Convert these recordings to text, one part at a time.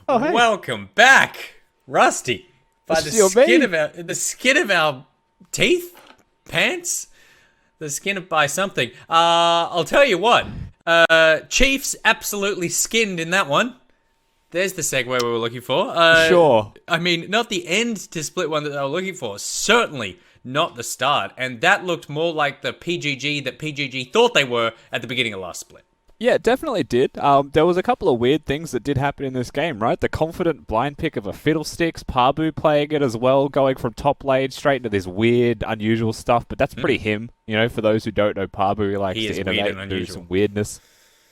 Oh, hey. Welcome back, Rusty. By the Still skin me. of our teeth, pants, the skin of by something. I'll tell you what. Chiefs absolutely skinned in that one. There's the segue we were looking for. Sure. I mean, not the end to split one that they were looking for. Certainly not the start. And that looked more like the PGG that PGG thought they were at the beginning of last split. Yeah, it definitely did. There was a couple of weird things that did happen in this game, right? The confident blind pick of a Fiddlesticks, Parbu playing it as well, going from top lane straight into this weird, unusual stuff. But that's pretty him, for those who don't know Parbu, he likes He to is weird innovate and and do unusual. some weirdness.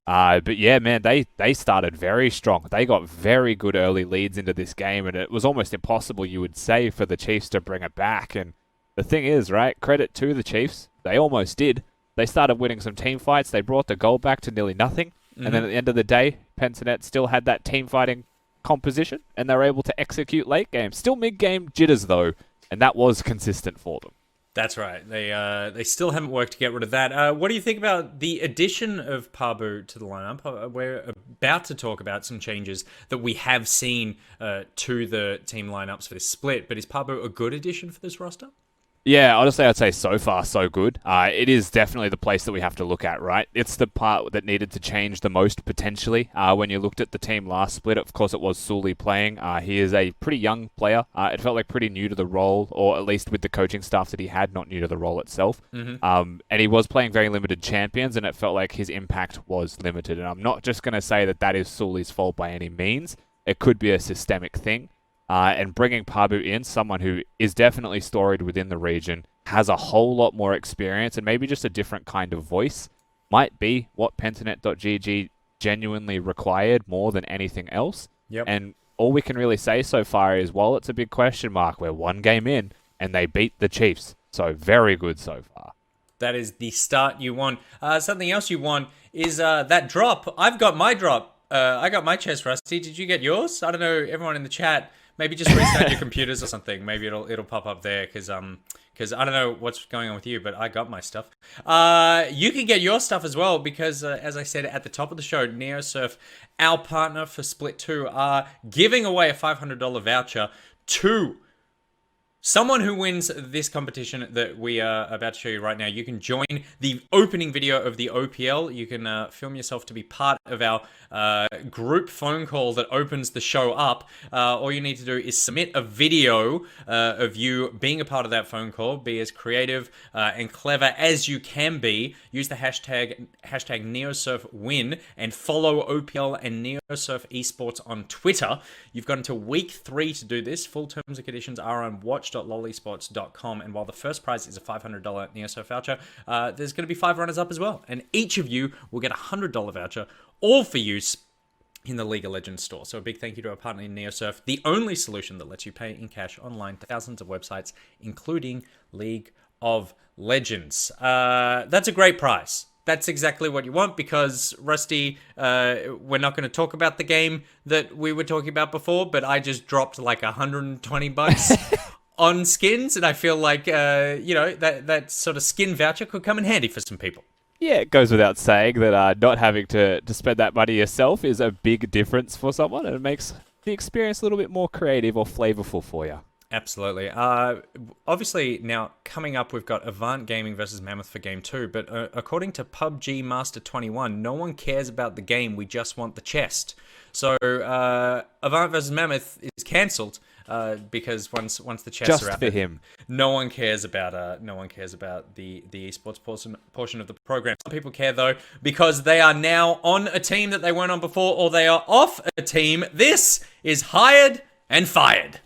But yeah, man, they started very strong. They got very good early leads into this game, and it was almost impossible, you would say, for the Chiefs to bring it back. And the thing is, right, credit to the Chiefs, they almost did. They started winning some team fights. They brought the goal back to nearly nothing. And then at the end of the day, Pensinet still had that team fighting composition, and they were able to execute late game. Still mid-game jitters, though, and that was consistent for them. That's right. They still haven't worked to get rid of that. What do you think about the addition of Parbu to the lineup? We're about to talk about some changes that we have seen to the team lineups for this split, but is Parbu a good addition for this roster? Yeah, honestly, I'd say so far, so good. It is definitely the place that we have to look at, right? It's the part that needed to change the most, potentially. When you looked at the team last split, of course, it was Sully playing. He is a pretty young player. It felt like pretty new to the role, or at least with the coaching staff that he had, not new to the role itself. And he was playing very limited champions, and it felt like his impact was limited. And I'm not just going to say that that is Sully's fault by any means. It could be a systemic thing. And bringing Parbu in, someone who is definitely storied within the region, has a whole lot more experience, and maybe just a different kind of voice, might be what Pentanet.gg genuinely required more than anything else. Yep. And all we can really say so far is, well, it's a big question mark. We're one game in, and they beat the Chiefs. So very good so far. That is the start you want. Something else you want is that drop. I've got my drop. I got my chest, Rusty. Did you get yours? I don't know. Everyone in the chat, maybe just restart your computers or something. Maybe it'll pop up there because I don't know what's going on with you, but I got my stuff. You can get your stuff as well because, as I said at the top of the show, NeoSurf, our partner for Split 2, are giving away a $500 voucher to someone who wins this competition that we are about to show you right now. You can join the opening video of the OPL. You can film yourself to be part of our group phone call that opens the show up. All you need to do is submit a video of you being a part of that phone call. Be as creative and clever as you can be. Use the hashtag NeoSurfWin and follow OPL and NeoSurf Esports on Twitter. You've got until week 3 to do this. Full terms and conditions are on watch.lollysports.com. And while the first prize is a $500 NeoSurf voucher, there's going to be 5 runners up as well. And each of you will get a $100 voucher, all for use in the League of Legends store. So a big thank you to our partner in NeoSurf, the only solution that lets you pay in cash online to thousands of websites, including League of Legends. That's a great prize. That's exactly what you want because, Rusty, we're not going to talk about the game that we were talking about before, but I just dropped like $120 on skins, and I feel like, that sort of skin voucher could come in handy for some people. Yeah, it goes without saying that not having to spend that money yourself is a big difference for someone, and it makes the experience a little bit more creative or flavorful for you. Absolutely. Obviously, now coming up, we've got Avant Gaming versus Mammoth for Game 2, but according to PUBG Master 21, no one cares about the game, we just want the chest. So Avant versus Mammoth is cancelled because once the chests Just are out for there, him. no one cares about the esports portion of the program. Some people care though because they are now on a team that they weren't on before, or they are off a team. This is Hired and Fired.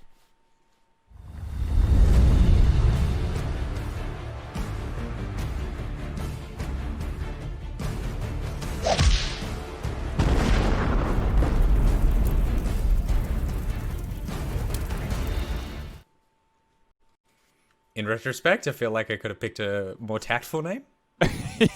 In retrospect, I feel like I could have picked a more tactful name.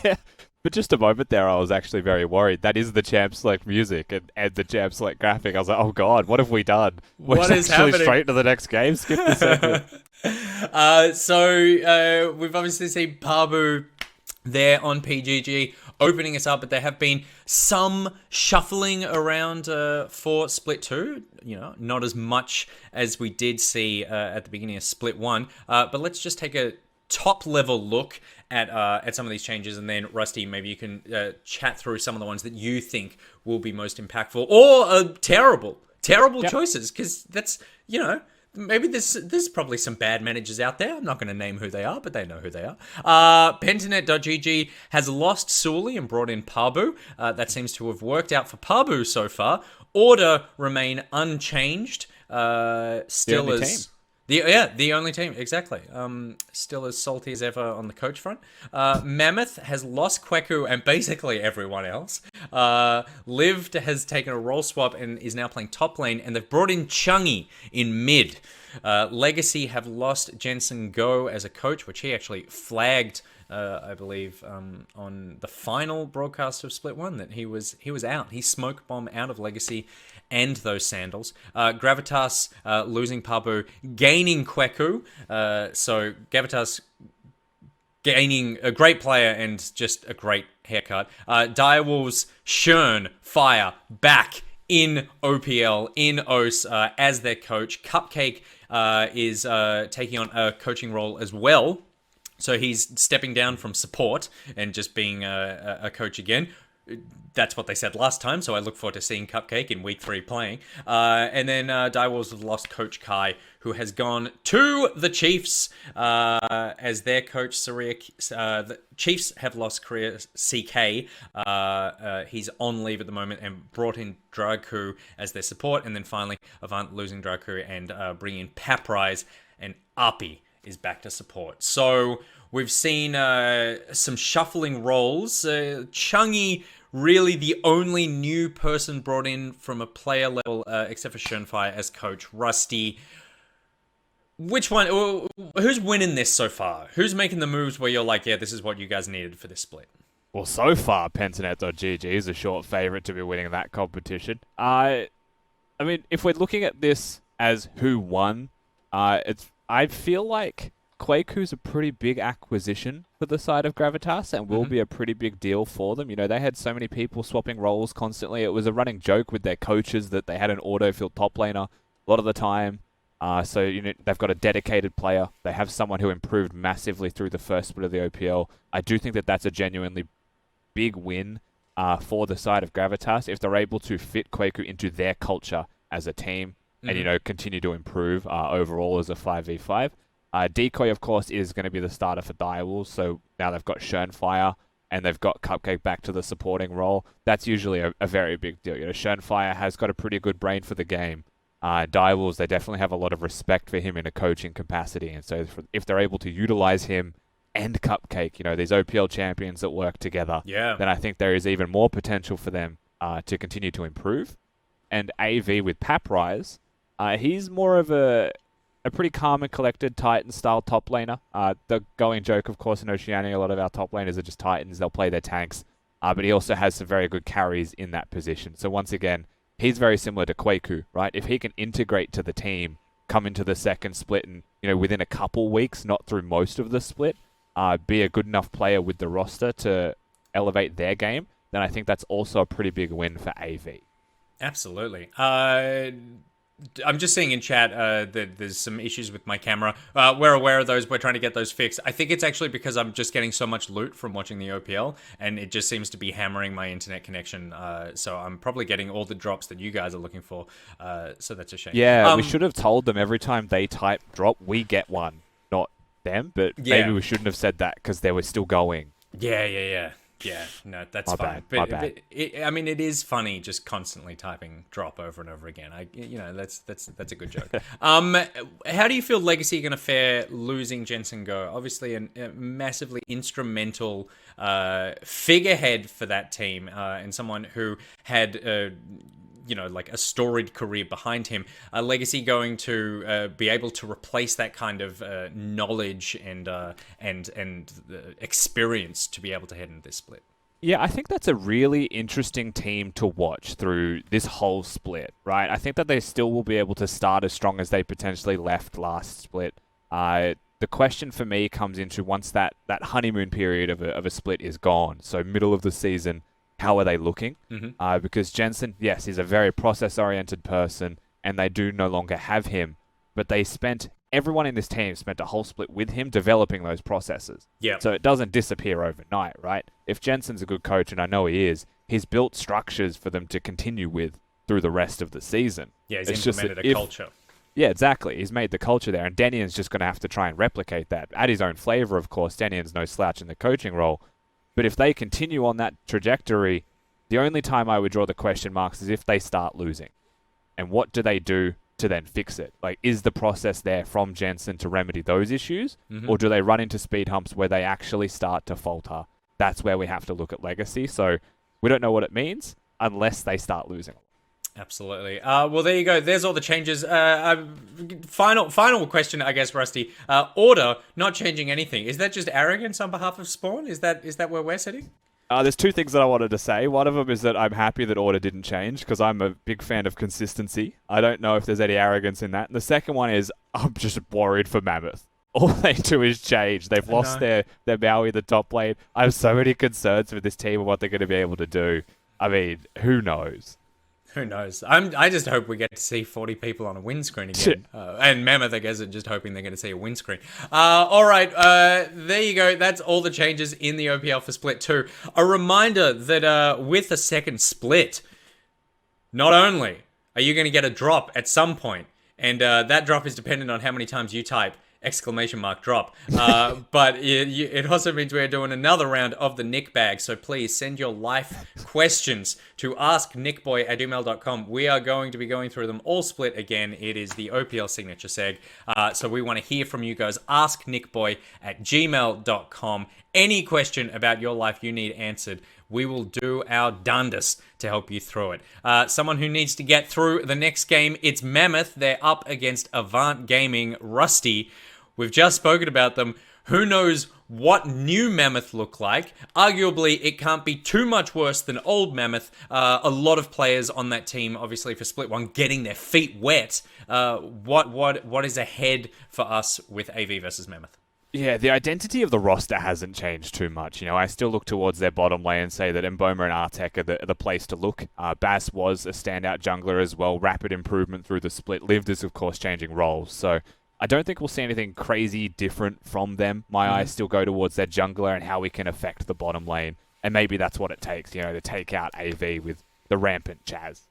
Yeah, but just a moment there, I was actually very worried. That is the Champ Select music and the Champ Select graphic. I was like, oh god, what have we done? We're What is actually happening? straight to the next game. Skip the segment. So we've obviously seen Parbu there on PGG, opening us up, but there have been some shuffling around for Split 2. Not as much as we did see at the beginning of Split 1. But let's just take a top-level look at some of these changes, and then, Rusty, maybe you can chat through some of the ones that you think will be most impactful, or terrible choices, because that's, maybe there's probably some bad managers out there. I'm not going to name who they are, but they know who they are. Pentanet.gg has lost Sully and brought in Pabu. That seems to have worked out for Pabu so far. Order remain unchanged. Still as the only team, exactly. Still as salty as ever on the coach front. Mammoth has lost Kweku and basically everyone else. Lived has taken a role swap and is now playing top lane, and they've brought in Chungy in mid. Legacy have lost Jensen Go as a coach, which he actually flagged, I believe, on the final broadcast of Split 1 that he was out. He smoke bomb out of Legacy and those sandals. Gravitas losing Pabu, gaining Kweku. So Gravitas gaining a great player and just a great haircut. Direwolves, Shern, Fire, back in OPL, in OS, as their coach. Cupcake is taking on a coaching role as well. So he's stepping down from support and just being a coach again. That's what they said last time, so I look forward to seeing Cupcake in Week 3 playing. And then Direwolves have lost Coach Kai, who has gone to the Chiefs as their coach. The Chiefs have lost career CK. He's on leave at the moment, and brought in Draku as their support. And then finally, Avant losing Draku and bringing in Paprise, and Api is back to support. So we've seen some shuffling roles. Chungy, really the only new person brought in from a player level, except for Schönfire as coach. Rusty, which one? Who's winning this so far? Who's making the moves where you're like, yeah, this is what you guys needed for this split? Well, so far, Pentanet.gg is a short favourite to be winning that competition. I mean, if we're looking at this as who won, I feel like Quakeu's a pretty big acquisition for the side of Gravitas and will be a pretty big deal for them. They had so many people swapping roles constantly. It was a running joke with their coaches that they had an autofill top laner a lot of the time. So they've got a dedicated player. They have someone who improved massively through the first split of the OPL. I do think that that's a genuinely big win for the side of Gravitas if they're able to fit Quakeu into their culture as a team and continue to improve overall as a 5v5. Decoy, of course, is going to be the starter for Direwolves, so now they've got Schönfire and they've got Cupcake back to the supporting role. That's usually a very big deal. Schönfire has got a pretty good brain for the game. Direwolves, they definitely have a lot of respect for him in a coaching capacity, and so if they're able to utilize him and Cupcake, these OPL champions that work together, then I think there is even more potential for them to continue to improve. And AV with Paprise, he's more of a pretty calm and collected Titan-style top laner. The going joke, of course, in Oceania, a lot of our top laners are just Titans. They'll play their tanks. But he also has some very good carries in that position. So once again, he's very similar to Quakeu, right? If he can integrate to the team, come into the second split and, within a couple weeks, not through most of the split, be a good enough player with the roster to elevate their game, then I think that's also a pretty big win for AV. Absolutely. I'm just seeing in chat that there's some issues with my camera. We're aware of those. We're trying to get those fixed. I think it's actually because I'm just getting so much loot from watching the OPL, and it just seems to be hammering my internet connection. So I'm probably getting all the drops that you guys are looking for. So that's a shame. Yeah, we should have told them every time they type drop, we get one, not them. But maybe we shouldn't have said that because they were still going. Yeah, no, that's fine. My bad. It is funny just constantly typing drop over and over again. That's a good joke. How do you feel Legacy are going to fare losing Jensen Go? Obviously, a massively instrumental figurehead for that team, and someone who had like a storied career behind him. Legacy going to be able to replace that kind of knowledge and experience to be able to head into this split. Yeah, I think that's a really interesting team to watch through this whole split, right? I think that they still will be able to start as strong as they potentially left last split. The question for me comes into once that honeymoon period of a split is gone. So middle of the season, how are they looking? Because Jensen, yes, he's a very process-oriented person, and they do no longer have him. But everyone in this team spent a whole split with him developing those processes. Yeah. So it doesn't disappear overnight, right? If Jensen's a good coach, and I know he is, he's built structures for them to continue with through the rest of the season. Yeah, he's implemented a culture. Yeah, exactly. He's made the culture there, and Denian's just going to have to try and replicate that. At his own flavor, of course. Denian's no slouch in the coaching role. But if they continue on that trajectory, the only time I would draw the question marks is if they start losing. And what do they do to then fix it? Like, is the process there from Jensen to remedy those issues? Or do they run into speed humps where they actually start to falter? That's where we have to look at legacy. So we don't know what it means unless they start losing. Absolutely. Well, there you go. There's all the changes. Final question, I guess, Rusty. Order not changing anything. Is that just arrogance on behalf of Spawn? Is that where we're sitting? There's two things that I wanted to say. One of them is that I'm happy that Order didn't change because I'm a big fan of consistency. I don't know if there's any arrogance in that. And the second one is I'm just worried for Mammoth. All they do is change. They've lost their Maui, the top lane. I have so many concerns with this team and what they're going to be able to do. I mean, who knows? Who knows? I just hope we get to see 40 people on a windscreen again. And Mammoth, I guess, are just hoping they're going to see a windscreen. All right, there you go. That's all the changes in the OPL for Split 2. A reminder that with a second split, not only are you going to get a drop at some point, and that drop is dependent on how many times you type !drop. But it also means we're doing another round of the Nick bag. So please send your life questions to asknickboy@gmail.com. We are going to be going through them all split again. It is the OPL signature seg. So we want to hear from you guys. asknickboy@gmail.com. Any question about your life you need answered, we will do our darndest to help you through it. Someone who needs to get through the next game, it's Mammoth. They're up against Avant Gaming. Rusty, we've just spoken about them. Who knows what new Mammoth look like? Arguably, it can't be too much worse than old Mammoth. A lot of players on that team, obviously for Split 1, getting their feet wet. What is ahead for us with AV versus Mammoth? Yeah, the identity of the roster hasn't changed too much. You know, I still look towards their bottom lane and say that Mboma and Artek are the place to look. Bass was a standout jungler as well. Rapid improvement through the split. Lived is, of course, changing roles. So I don't think we'll see anything crazy different from them. My eyes still go towards their jungler and how we can affect the bottom lane. And maybe that's what it takes, you know, to take out AV with the rampant Chaz.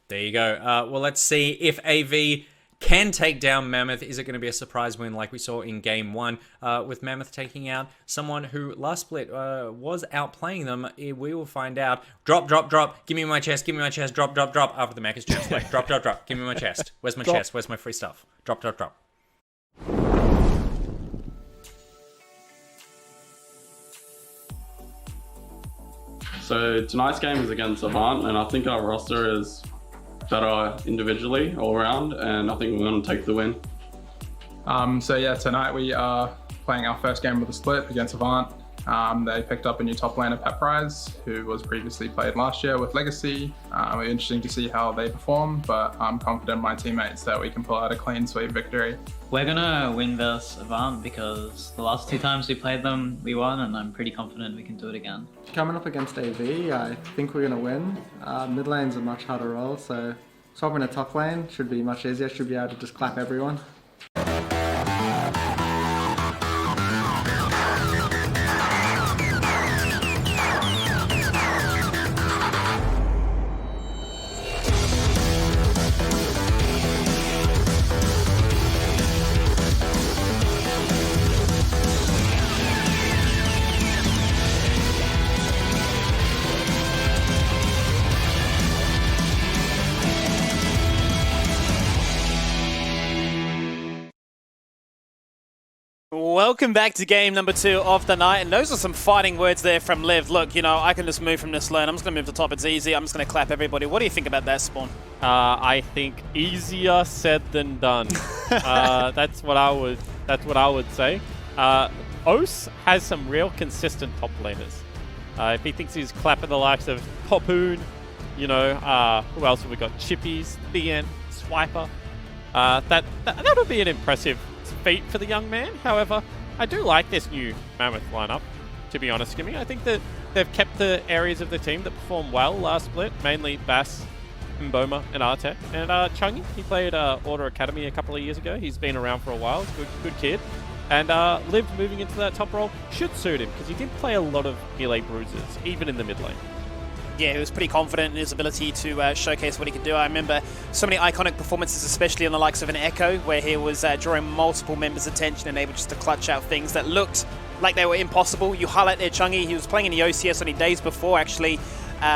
There you go. Well, let's see if AV can take down Mammoth. Is it going to be a surprise win like we saw in Game 1 with Mammoth taking out someone who last split was outplaying them? We will find out. Drop, drop, drop. Give me my chest. Give me my chest. Drop, drop, drop. After the Mac is chest. Like, drop, drop, drop. Give me my chest. Where's my chest? Where's my free stuff? Drop, drop, drop. So tonight's game is against Avant, and I think our roster is better individually all around, and I think we're going to take the win. So yeah, tonight we are playing our first game of the split against Avant. They picked up a new top laner, Pat Prize, who was previously played last year with Legacy. It'll be interesting to see how they perform, but I'm confident in my teammates that we can pull out a clean sweep victory. We're gonna win versus Avant because the last 2 times we played them, we won, and I'm pretty confident we can do it again. Coming up against AV, I think we're going to win. Mid lane's a much harder role, so swapping a top lane should be much easier. Should be able to just clap everyone. Welcome back to game number 2 of the night, and those are some fighting words there from Liv. Look, you know, I can just move from this lane. I'm just going to move to the top. It's easy. I'm just going to clap everybody. What do you think about that, Spawn? I think easier said than done. That's what I would say. Ose has some real consistent top laners. If he thinks he's clapping the likes of Popoon, you know, who else have we got? Chippies, Thien, Swiper. That would be an impressive feat for the young man. However, I do like this new Mammoth lineup, to be honest, Skimmy. I think that they've kept the areas of the team that performed well last split, mainly Bass, Mboma, and Artek. And Chungy, he played Order Academy a couple of years ago. He's been around for a while. He's a good kid. And Liv moving into that top role should suit him, because he did play a lot of melee bruises, even in the mid lane. Yeah, he was pretty confident in his ability to showcase what he could do. I remember so many iconic performances, especially on the likes of an Echo, where he was drawing multiple members' attention and able just to clutch out things that looked like they were impossible. You highlight there Chungy, he was playing in the OCS only days before, actually,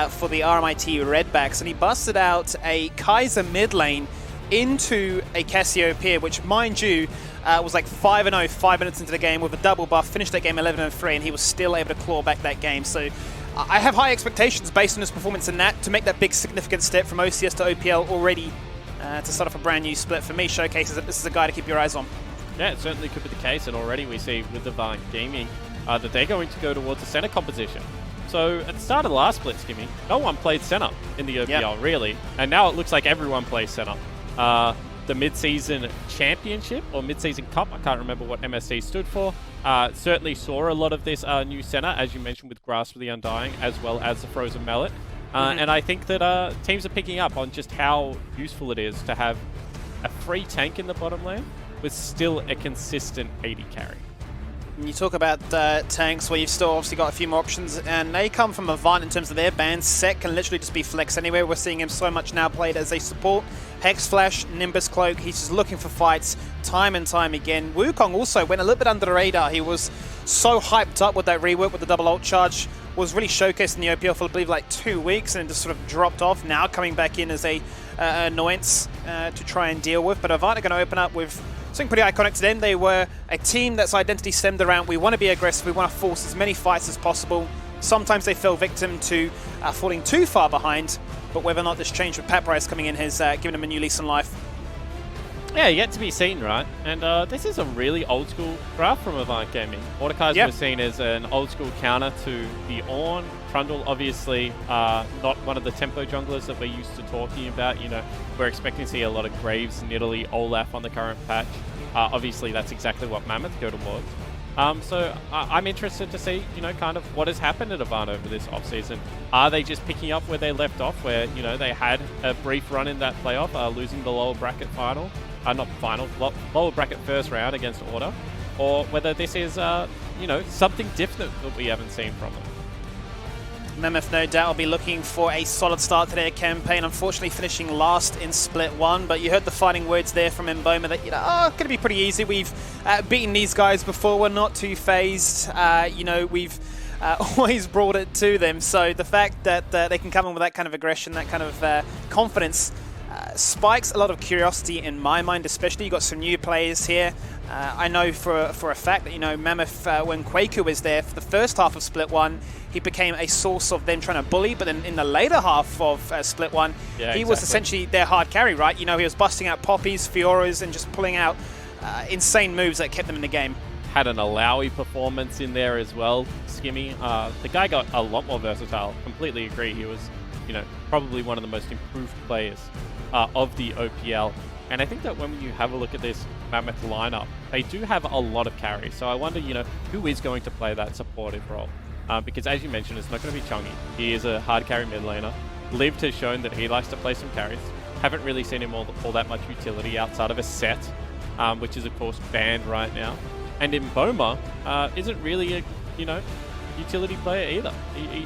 for the RMIT Redbacks, and he busted out a Kaiser mid lane into a Cassiopeia, which, mind you, was like 5-0 5 minutes into the game with a double buff, finished that game 11-3, and he was still able to claw back that game. So I have high expectations based on his performance in that, to make that big significant step from OCS to OPL already, to start off a brand new split. For me, showcases that this is a guy to keep your eyes on. Yeah, it certainly could be the case, and already we see with Avant Gaming that they're going to go towards a center composition. So at the start of the last split, Skimmy, no one played center in the OPL, really, and now it looks like everyone plays center. The mid-season championship, or mid-season cup, I can't remember what MSC stood for, certainly saw a lot of this new center, as you mentioned, with Grasp of the Undying, as well as the Frozen Mallet. And I think that teams are picking up on just how useful it is to have a free tank in the bottom lane with still a consistent 80 carry. You talk about tanks where you've still obviously got a few more options, and they come from Avant in terms of their bans. Set can literally just be flex anywhere. We're seeing him so much now played as a support. Hex Flash, Nimbus Cloak, he's just looking for fights time and time again. Wukong also went a little bit under the radar. He was so hyped up with that rework with the double ult charge, was really showcased in the OPL for I believe like 2 weeks and just sort of dropped off. Now coming back in as a annoyance to try and deal with. But Avant are going to open up with something pretty iconic to them. They were a team that's identity stemmed around, we want to be aggressive, we want to force as many fights as possible. Sometimes they fell victim to falling too far behind, but whether or not this change with Pat Price coming in has given them a new lease on life. Yeah, yet to be seen, right? And this is a really old school draft from Avant Gaming. Mordekaiser was seen as an old school counter to the Ornn. Trundle, obviously, not one of the tempo junglers that we're used to talking about. You know, we're expecting to see a lot of Graves, Nidalee, Olaf on the current patch. Obviously, that's exactly what Mammoth go towards. So I'm interested to see, you know, kind of what has happened at Avant over this offseason. Are they just picking up where they left off, where, you know, they had a brief run in that playoff, losing the lower bracket final, lower bracket first round against Order, or whether this is, you know, something different that we haven't seen from them. Mammoth, no doubt, will be looking for a solid start to their campaign. Unfortunately, finishing last in Split 1, but you heard the fighting words there from Mboma that, you know, going to be pretty easy. We've beaten these guys before. We're not too phased. You know, we've always brought it to them. So the fact that they can come in with that kind of aggression, that kind of confidence, spikes a lot of curiosity in my mind, especially. You've got some new players here. I know for a fact that, you know, Mammoth, when Quaku was there for the first half of Split 1, he became a source of them trying to bully, but then in the later half of Split 1, he was essentially their hard carry, right? You know, he was busting out Poppies, Fioras, and just pulling out insane moves that kept them in the game. Had an Alawi performance in there as well, Skimmy. The guy got a lot more versatile. Completely agree. He was, you know, probably one of the most improved players of the OPL. And I think that when you have a look at this Mammoth lineup, they do have a lot of carries. So I wonder, you know, who is going to play that supportive role? Because as you mentioned, it's not going to be Chungy. He is a hard carry mid laner. Liv has shown that he likes to play some carries. Haven't really seen him all that much utility outside of a set, which is of course banned right now. And Mboma isn't really a, you know, utility player either.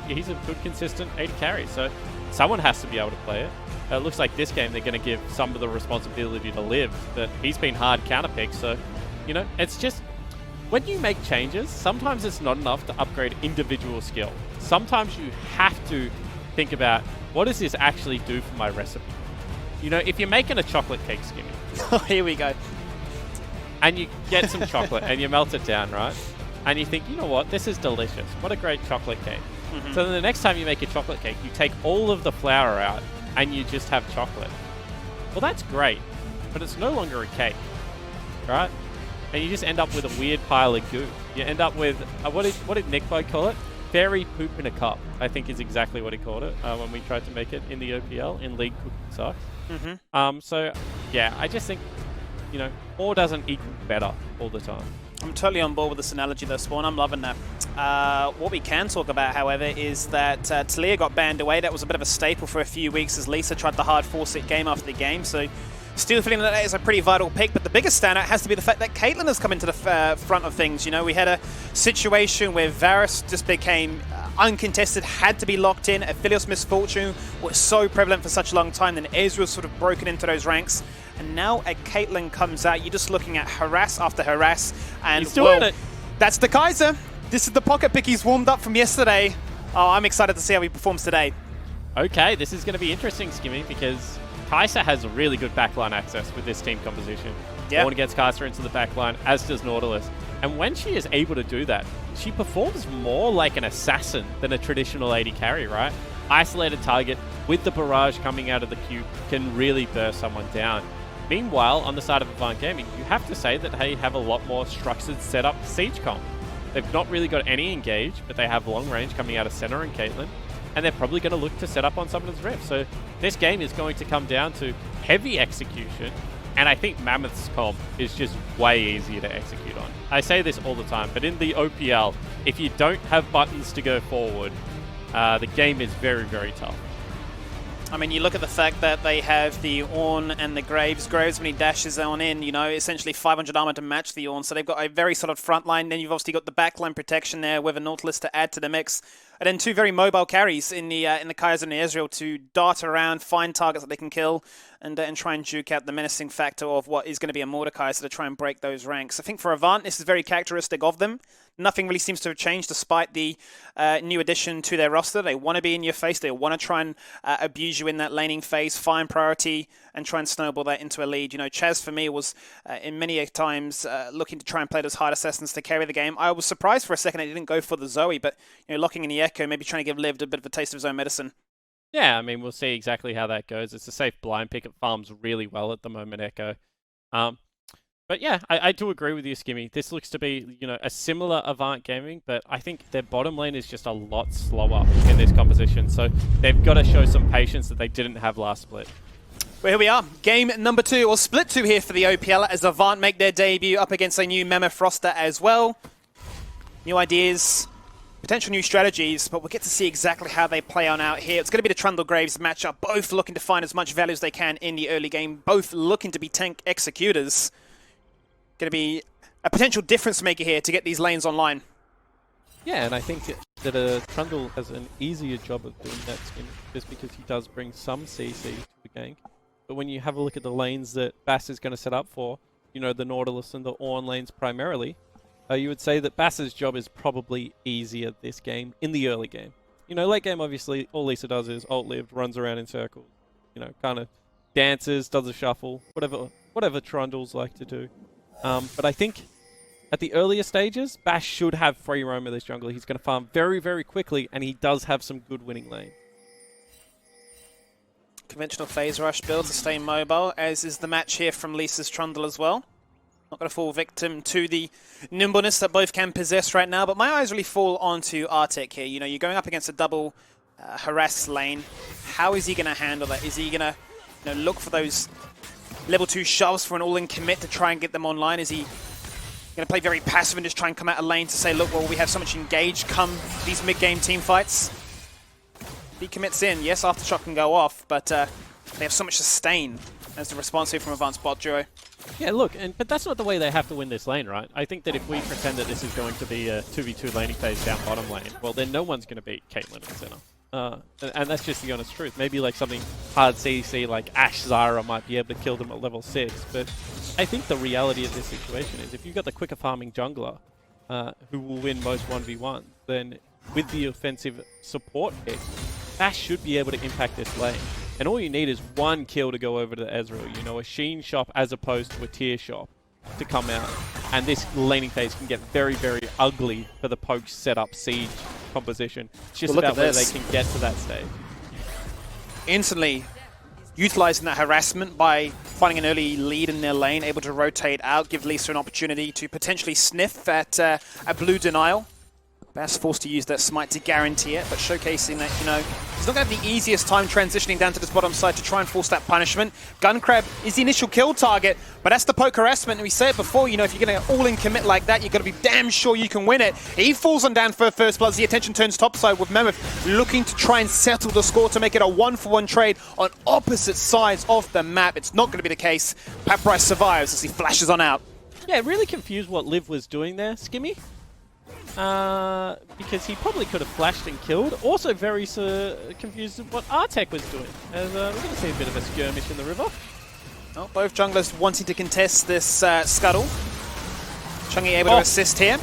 He's a good consistent 80 carry. So someone has to be able to play it. It looks like this game they're going to give some of the responsibility to Liv, but he's been hard counterpicked. So, you know, it's just, when you make changes, sometimes it's not enough to upgrade individual skill. Sometimes you have to think about, what does this actually do for my recipe? You know, if you're making a chocolate cake, Skimmy. Oh, here we go. And you get some chocolate and you melt it down, right? And you think, you know what, this is delicious. What a great chocolate cake. So then the next time you make a chocolate cake, you take all of the flour out and you just have chocolate. Well, that's great, but it's no longer a cake, right? And you just end up with a weird pile of goo. You end up with, what did Nick Boy call it? Fairy poop in a cup, I think is exactly what he called it when we tried to make it in the OPL, in League Cooking Sucks. So, yeah, I just think you know, more doesn't equal better all the time. I'm totally on board with this analogy though, Spawn. I'm loving that. What we can talk about, however, is that Talia got banned away. That was a bit of a staple for a few weeks as Lisa tried to hard force it game after the game. So still feeling that is a pretty vital pick. But the biggest standout has to be the fact that Caitlyn has come into the front of things. You know, we had a situation where Varus just became uncontested, had to be locked in. Aphelios Misfortune was so prevalent for such a long time. Then Ezreal sort of broken into those ranks. And now a Caitlyn comes out, you're just looking at harass after harass. And He's doing it. That's the Kaiser. This is the pocket pick he's warmed up from yesterday. Oh, I'm excited to see how he performs today. Okay, this is going to be interesting, Skimmy, because Kai'Sa has a really good backline access with this team composition. Yeah. Ornn gets Kai'Sa into the backline, as does Nautilus. And when she is able to do that, she performs more like an assassin than a traditional AD carry, right? Isolated target with the barrage coming out of the queue can really burst someone down. Meanwhile, on the side of Avant Gaming, you have to say that they have a lot more structured setup siege comp. They've not really got any engage, but they have long range coming out of Senna and Caitlyn, and they're probably going to look to set up on Summoner's Rift. So this game is going to come down to heavy execution, and I think Mammoth's comp is just way easier to execute on. I say this all the time, but in the OPL, if you don't have buttons to go forward, the game is very, very tough. I mean, you look at the fact that they have the Ornn and the Graves. Graves, when he dashes on in, you know, essentially 500 armor to match the Ornn. So they've got a very solid front line. Then you've obviously got the backline protection there with a Nautilus to add to the mix. And then two very mobile carries in the Kai'Sa and the Ezreal to dart around, find targets that they can kill, and try and juke out the menacing factor of what is going to be a Mordecai, so to try and break those ranks. I think for Avant, this is very characteristic of them. Nothing really seems to have changed despite the new addition to their roster. They want to be in your face. They want to try and abuse you in that laning phase, find priority, and try and snowball that into a lead. You know, Chaz, for me, was in many times looking to try and play those hard assassins to carry the game. I was surprised for a second he didn't go for the Zoe, but you know, locking in the Echo, maybe trying to give Liv a bit of a taste of his own medicine. Yeah, I mean, we'll see exactly how that goes. It's a safe blind pick. It farms really well at the moment, Echo. But yeah, I do agree with you, Skimmy. This looks to be, you know, a similar Avant Gaming, but I think their bottom lane is just a lot slower in this composition. So they've got to show some patience that they didn't have last split. Well, here we are. Game number 2, or split 2 here for the OPL as Avant make their debut up against a new Mammoth roster as well. New ideas, potential new strategies, but we'll get to see exactly how they play on out here. It's going to be the Trundle Graves matchup, both looking to find as much value as they can in the early game, both looking to be tank executors. Going to be a potential difference maker here to get these lanes online. Yeah, and I think that Trundle has an easier job of doing that, Skin, just because he does bring some CC to the gank. But when you have a look at the lanes that Bass is going to set up for, you know, the Nautilus and the Ornn lanes primarily, you would say that Bass's job is probably easier this game, in the early game. You know, late game, obviously, all Lisa does is ult-lived, runs around in circles, you know, kind of dances, does a shuffle, whatever Trundles like to do. But I think at the earlier stages, Bash should have free roam of this jungler. He's going to farm very, very quickly, and he does have some good winning lane. Conventional phase rush build to stay mobile, as is the match here from Lisa's Trundle as well. Not going to fall victim to the nimbleness that both can possess right now, but my eyes really fall onto Artek here. You know, you're going up against a double harass lane. How is he going to handle that? Is he going to, you know, look for those level 2 shoves for an all-in commit to try and get them online? Is he going to play very passive and just try and come out a lane to say, look, well, we have so much engaged come these mid-game team fights? If he commits in, yes, Aftershock can go off, but they have so much sustain as the response here from Advanced Bot Duo. Yeah, look, but that's not the way they have to win this lane, right? I think that if we pretend that this is going to be a 2v2 laning phase down bottom lane, well, then no one's going to beat Caitlyn and Senna. And that's just the honest truth. Maybe like something hard CC like Ashe Zyra might be able to kill them at level 6, but I think the reality of this situation is if you've got the quicker farming jungler who will win most 1v1, then with the offensive support pick, Ashe should be able to impact this lane. And all you need is one kill to go over to Ezreal, you know, a Sheen shop as opposed to a tier shop to come out. And this laning phase can get very, very ugly for the poke setup siege composition. It's just about where they can get to that stage. Instantly utilizing that harassment by finding an early lead in their lane, able to rotate out, give Lisa an opportunity to potentially sniff at a blue denial. Bass forced to use that smite to guarantee it, but showcasing that, you know, he's not going to have the easiest time transitioning down to this bottom side to try and force that punishment. Gunkrab is the initial kill target, but that's the poke harassment. And we said it before, you know, if you're going to all-in commit like that, you've got to be damn sure you can win it. He falls on down for first blood as the attention turns topside with Mammoth looking to try and settle the score to make it a 1-for-1 trade on opposite sides of the map. It's not going to be the case. Papprice survives as he flashes on out. Yeah, really confused what Liv was doing there, Skimmy. Because he probably could have flashed and killed. Also very confused with what Artek was doing. As we're going to see a bit of a skirmish in the river. Oh, both junglers wanting to contest this scuttle. Chungy able to assist here.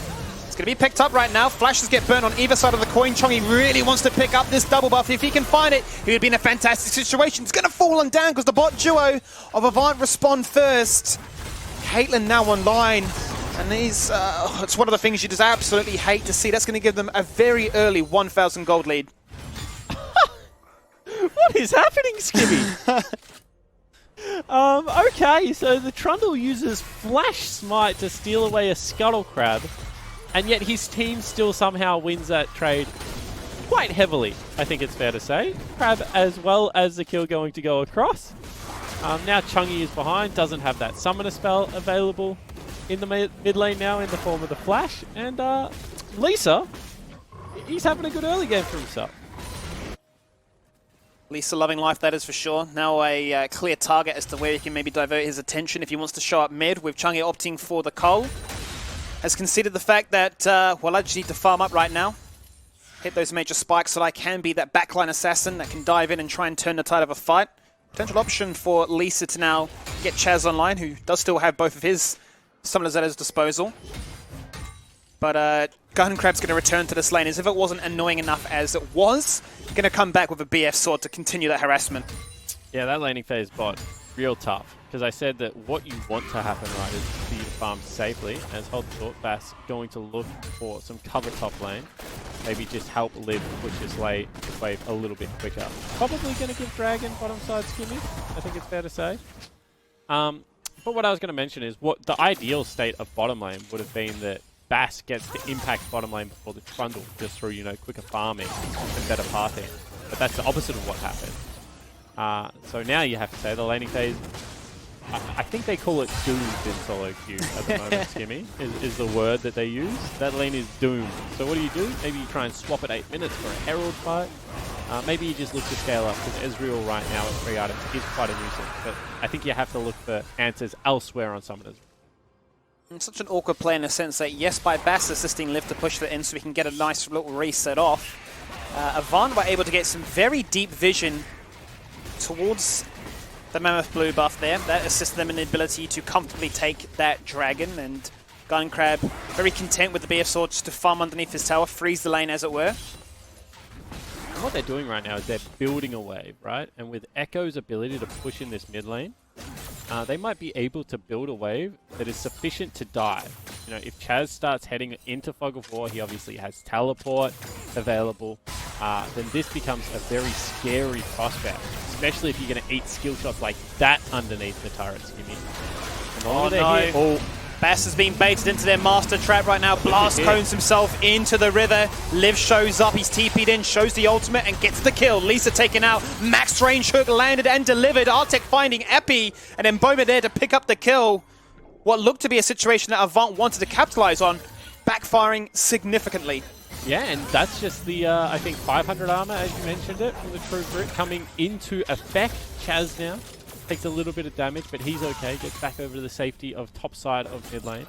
It's going to be picked up right now. Flashes get burnt on either side of the coin. Chungy really wants to pick up this double buff. If he can find it, he would be in a fantastic situation. It's going to fall on down because the bot duo of Avant respond first. Caitlyn now online. And these, it's one of the things you just absolutely hate to see. That's going to give them a very early 1,000 gold lead. What is happening, Skibby? Okay, so the Trundle uses Flash Smite to steal away a Scuttle Crab, and yet his team still somehow wins that trade quite heavily, I think it's fair to say. Crab as well as the kill going to go across. Now Chungy is behind, doesn't have that Summoner spell available in the mid lane now in the form of the Flash, and Lisa, he's having a good early game for himself. Lisa loving life, that is for sure. Now a clear target as to where he can maybe divert his attention if he wants to show up mid, with Chungy opting for the Cull. Has conceded the fact that, well, I just need to farm up right now. Hit those major spikes so I can be that backline assassin that can dive in and try and turn the tide of a fight. Potential option for Lisa to now get Chaz online, who does still have both of his summoners at his disposal. But Gunkrab's going to return to this lane as if it wasn't annoying enough as it was. Going to come back with a BF sword to continue that harassment. Yeah, that laning phase bot, real tough. Because I said that what you want to happen, right, is for you to farm safely. As Hold the Thought, Bass going to look for some cover top lane. Maybe just help Liv push his wave a little bit quicker. Probably going to give Dragon bottom side Skimmy, I think it's fair to say. But what I was going to mention is what the ideal state of bottom lane would have been that Bass gets to impact bottom lane before the Trundle, just through, you know, quicker farming and better pathing. But that's the opposite of what happened. So now you have to say the laning phase, I think they call it doomed in solo queue at the moment, Skimmy, is the word that they use. That lane is doomed. So what do? Maybe you try and swap at 8 minutes for a Herald fight. Maybe you just look to scale up, because Ezreal right now at 3 items is quite a nuisance. But I think you have to look for answers elsewhere on summoners. It's such an awkward play in the sense that, yes, by Bass assisting Liv to push that in so we can get a nice little reset off, Avant were able to get some very deep vision towards the Mammoth blue buff there. That assisted them in the ability to comfortably take that dragon, and Gunkrab very content with the BF sword just to farm underneath his tower, freeze the lane as it were. And what they're doing right now is they're building a wave, right? And with Echo's ability to push in this mid lane, they might be able to build a wave that is sufficient to dive. You know, if Chaz starts heading into Fog of War, he obviously has teleport available. Then this becomes a very scary prospect, especially if you're going to eat skill shots like that underneath the turrets. Oh no! Bass is being baited into their master trap right now. Blast cones himself into the river. Liv shows up, he's TP'd in, shows the ultimate and gets the kill. Lisa taken out, max range hook landed and delivered. Artek finding Epi, and then Boma there to pick up the kill. What looked to be a situation that Avant wanted to capitalize on, backfiring significantly. Yeah, and that's just the, I think, 500 armor, as you mentioned it, from the True Grit coming into effect. Chaz now takes a little bit of damage, but he's okay. Gets back over to the safety of top side of mid lane.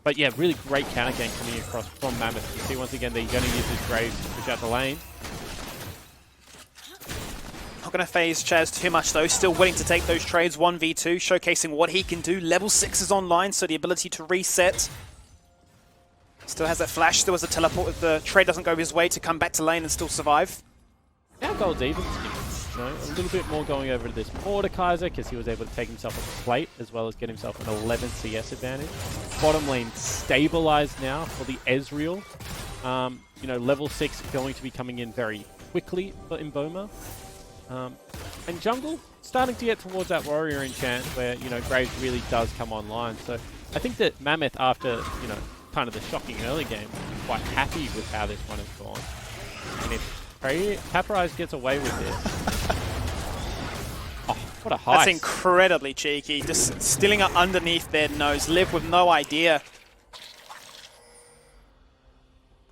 But yeah, really great counter game coming across from Mammoth. You see once again they're going to use his Graves to push out the lane. Not going to phase Chaz too much though. Still willing to take those trades 1v2, showcasing what he can do. Level 6 is online, so the ability to reset. Still has that flash, still has a teleport if the trade doesn't go his way to come back to lane and still survive. Now gold's even. You know, a little bit more going over to this Mordekaiser because he was able to take himself off the plate as well as get himself an 11 CS advantage. Bottom lane stabilized now for the Ezreal. You know, level 6 going to be coming in very quickly for Mboma. And jungle starting to get towards that warrior enchant where, you know, Graves really does come online. So I think that Mammoth, after, you know, kind of the shocking early game. I'm quite happy with how this one has gone. And if Paparize gets away with this... Oh, what a heist. That's incredibly cheeky. Just stealing it underneath their nose. Live with no idea.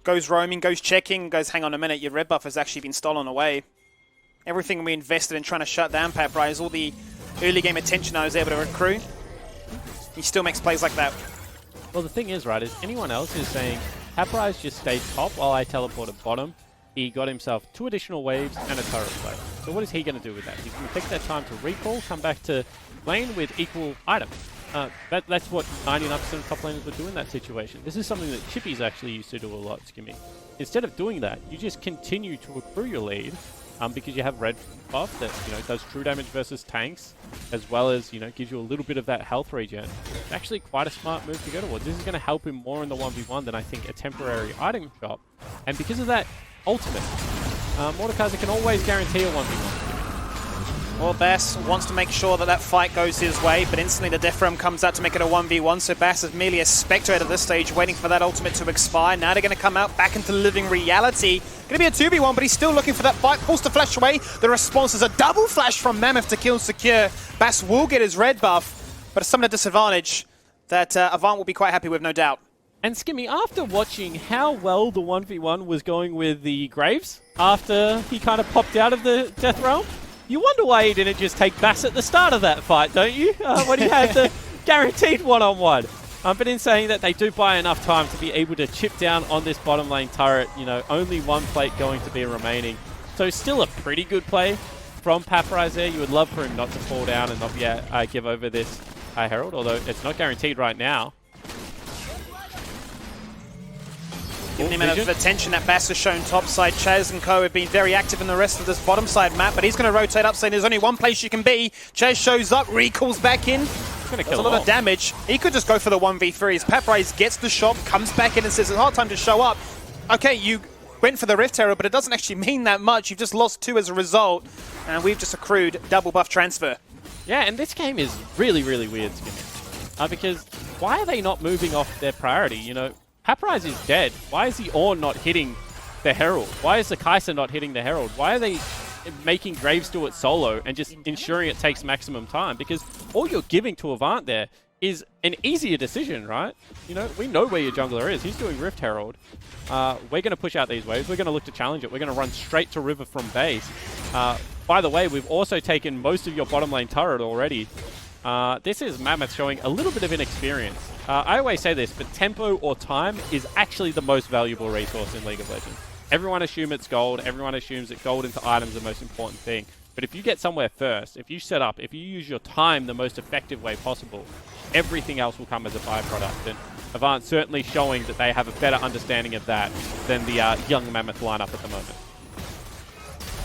Goes roaming, goes checking, goes, hang on a minute, your red buff has actually been stolen away. Everything we invested in trying to shut down Paparize, all the early game attention I was able to recruit, he still makes plays like that. Well, the thing is, right, is anyone else is saying, Paparize just stayed top while I teleported bottom. He got himself 2 additional waves and a turret play. So what is he going to do with that? He's going to take that time to recall, come back to lane with equal items. That's what 99% of top laners would do in that situation. This is something that Chippy's actually used to do a lot, Skimmy. Instead of doing that, you just continue to accrue your lead because you have red buff that does true damage versus tanks, as well as gives you a little bit of that health regen. It's actually quite a smart move to go towards. This is going to help him more in the 1v1 than I think a temporary item shop. And because of that ultimate, Mordekaiser can always guarantee a 1v1. Well, Bass wants to make sure that that fight goes his way, but instantly the Death Realm comes out to make it a 1v1, so Bass is merely a spectator at this stage, waiting for that ultimate to expire. Now they're going to come out back into living reality. Going to be a 2v1, but he's still looking for that fight. Forced to flash away. The response is a double flash from Mammoth to kill secure. Bass will get his red buff, but it's some of the disadvantage that Avant will be quite happy with, no doubt. And Skimmy, after watching how well the 1v1 was going with the Graves, after he kind of popped out of the Death Realm, you wonder why he didn't just take Bass at the start of that fight, don't you? When he had the guaranteed one-on-one. But in saying that, they do buy enough time to be able to chip down on this bottom lane turret. Only 1 plate going to be remaining. So still a pretty good play from Paparize there. You would love for him not to fall down and not give over this Herald, although it's not guaranteed right now. Given the amount of attention that Bass has shown topside, Chaz and Co have been very active in the rest of this bottom side map, but he's going to rotate up, saying there's only one place you can be. Chaz shows up, recalls back in. Does a lot of damage. He could just go for the 1v3 as Paparize gets the shot, comes back in and says it's a hard time to show up. Okay, you went for the Rift Herald, but it doesn't actually mean that much. You've just lost 2 as a result, and we've just accrued double buff transfer. Yeah, and this game is really, really weird, Skimmy. Because why are they not moving off their priority? Paparize is dead. Why is the Ornn not hitting the Herald? Why is the Kai'Sa not hitting the Herald? Why are they making Graves do it solo and just ensuring it takes maximum time? Because all you're giving to Avant there is an easier decision, right? We know where your jungler is. He's doing Rift Herald. We're going to push out these waves. We're going to look to challenge it. We're going to run straight to river from base. By the way, we've also taken most of your bottom lane turret already. This is Mammoth showing a little bit of inexperience. I always say this, but tempo or time is actually the most valuable resource in League of Legends. Everyone assumes it's gold. Everyone assumes that gold into items is the most important thing. But if you get somewhere first, if you set up, if you use your time the most effective way possible, everything else will come as a byproduct. And Avant certainly showing that they have a better understanding of that than the young Mammoth lineup at the moment.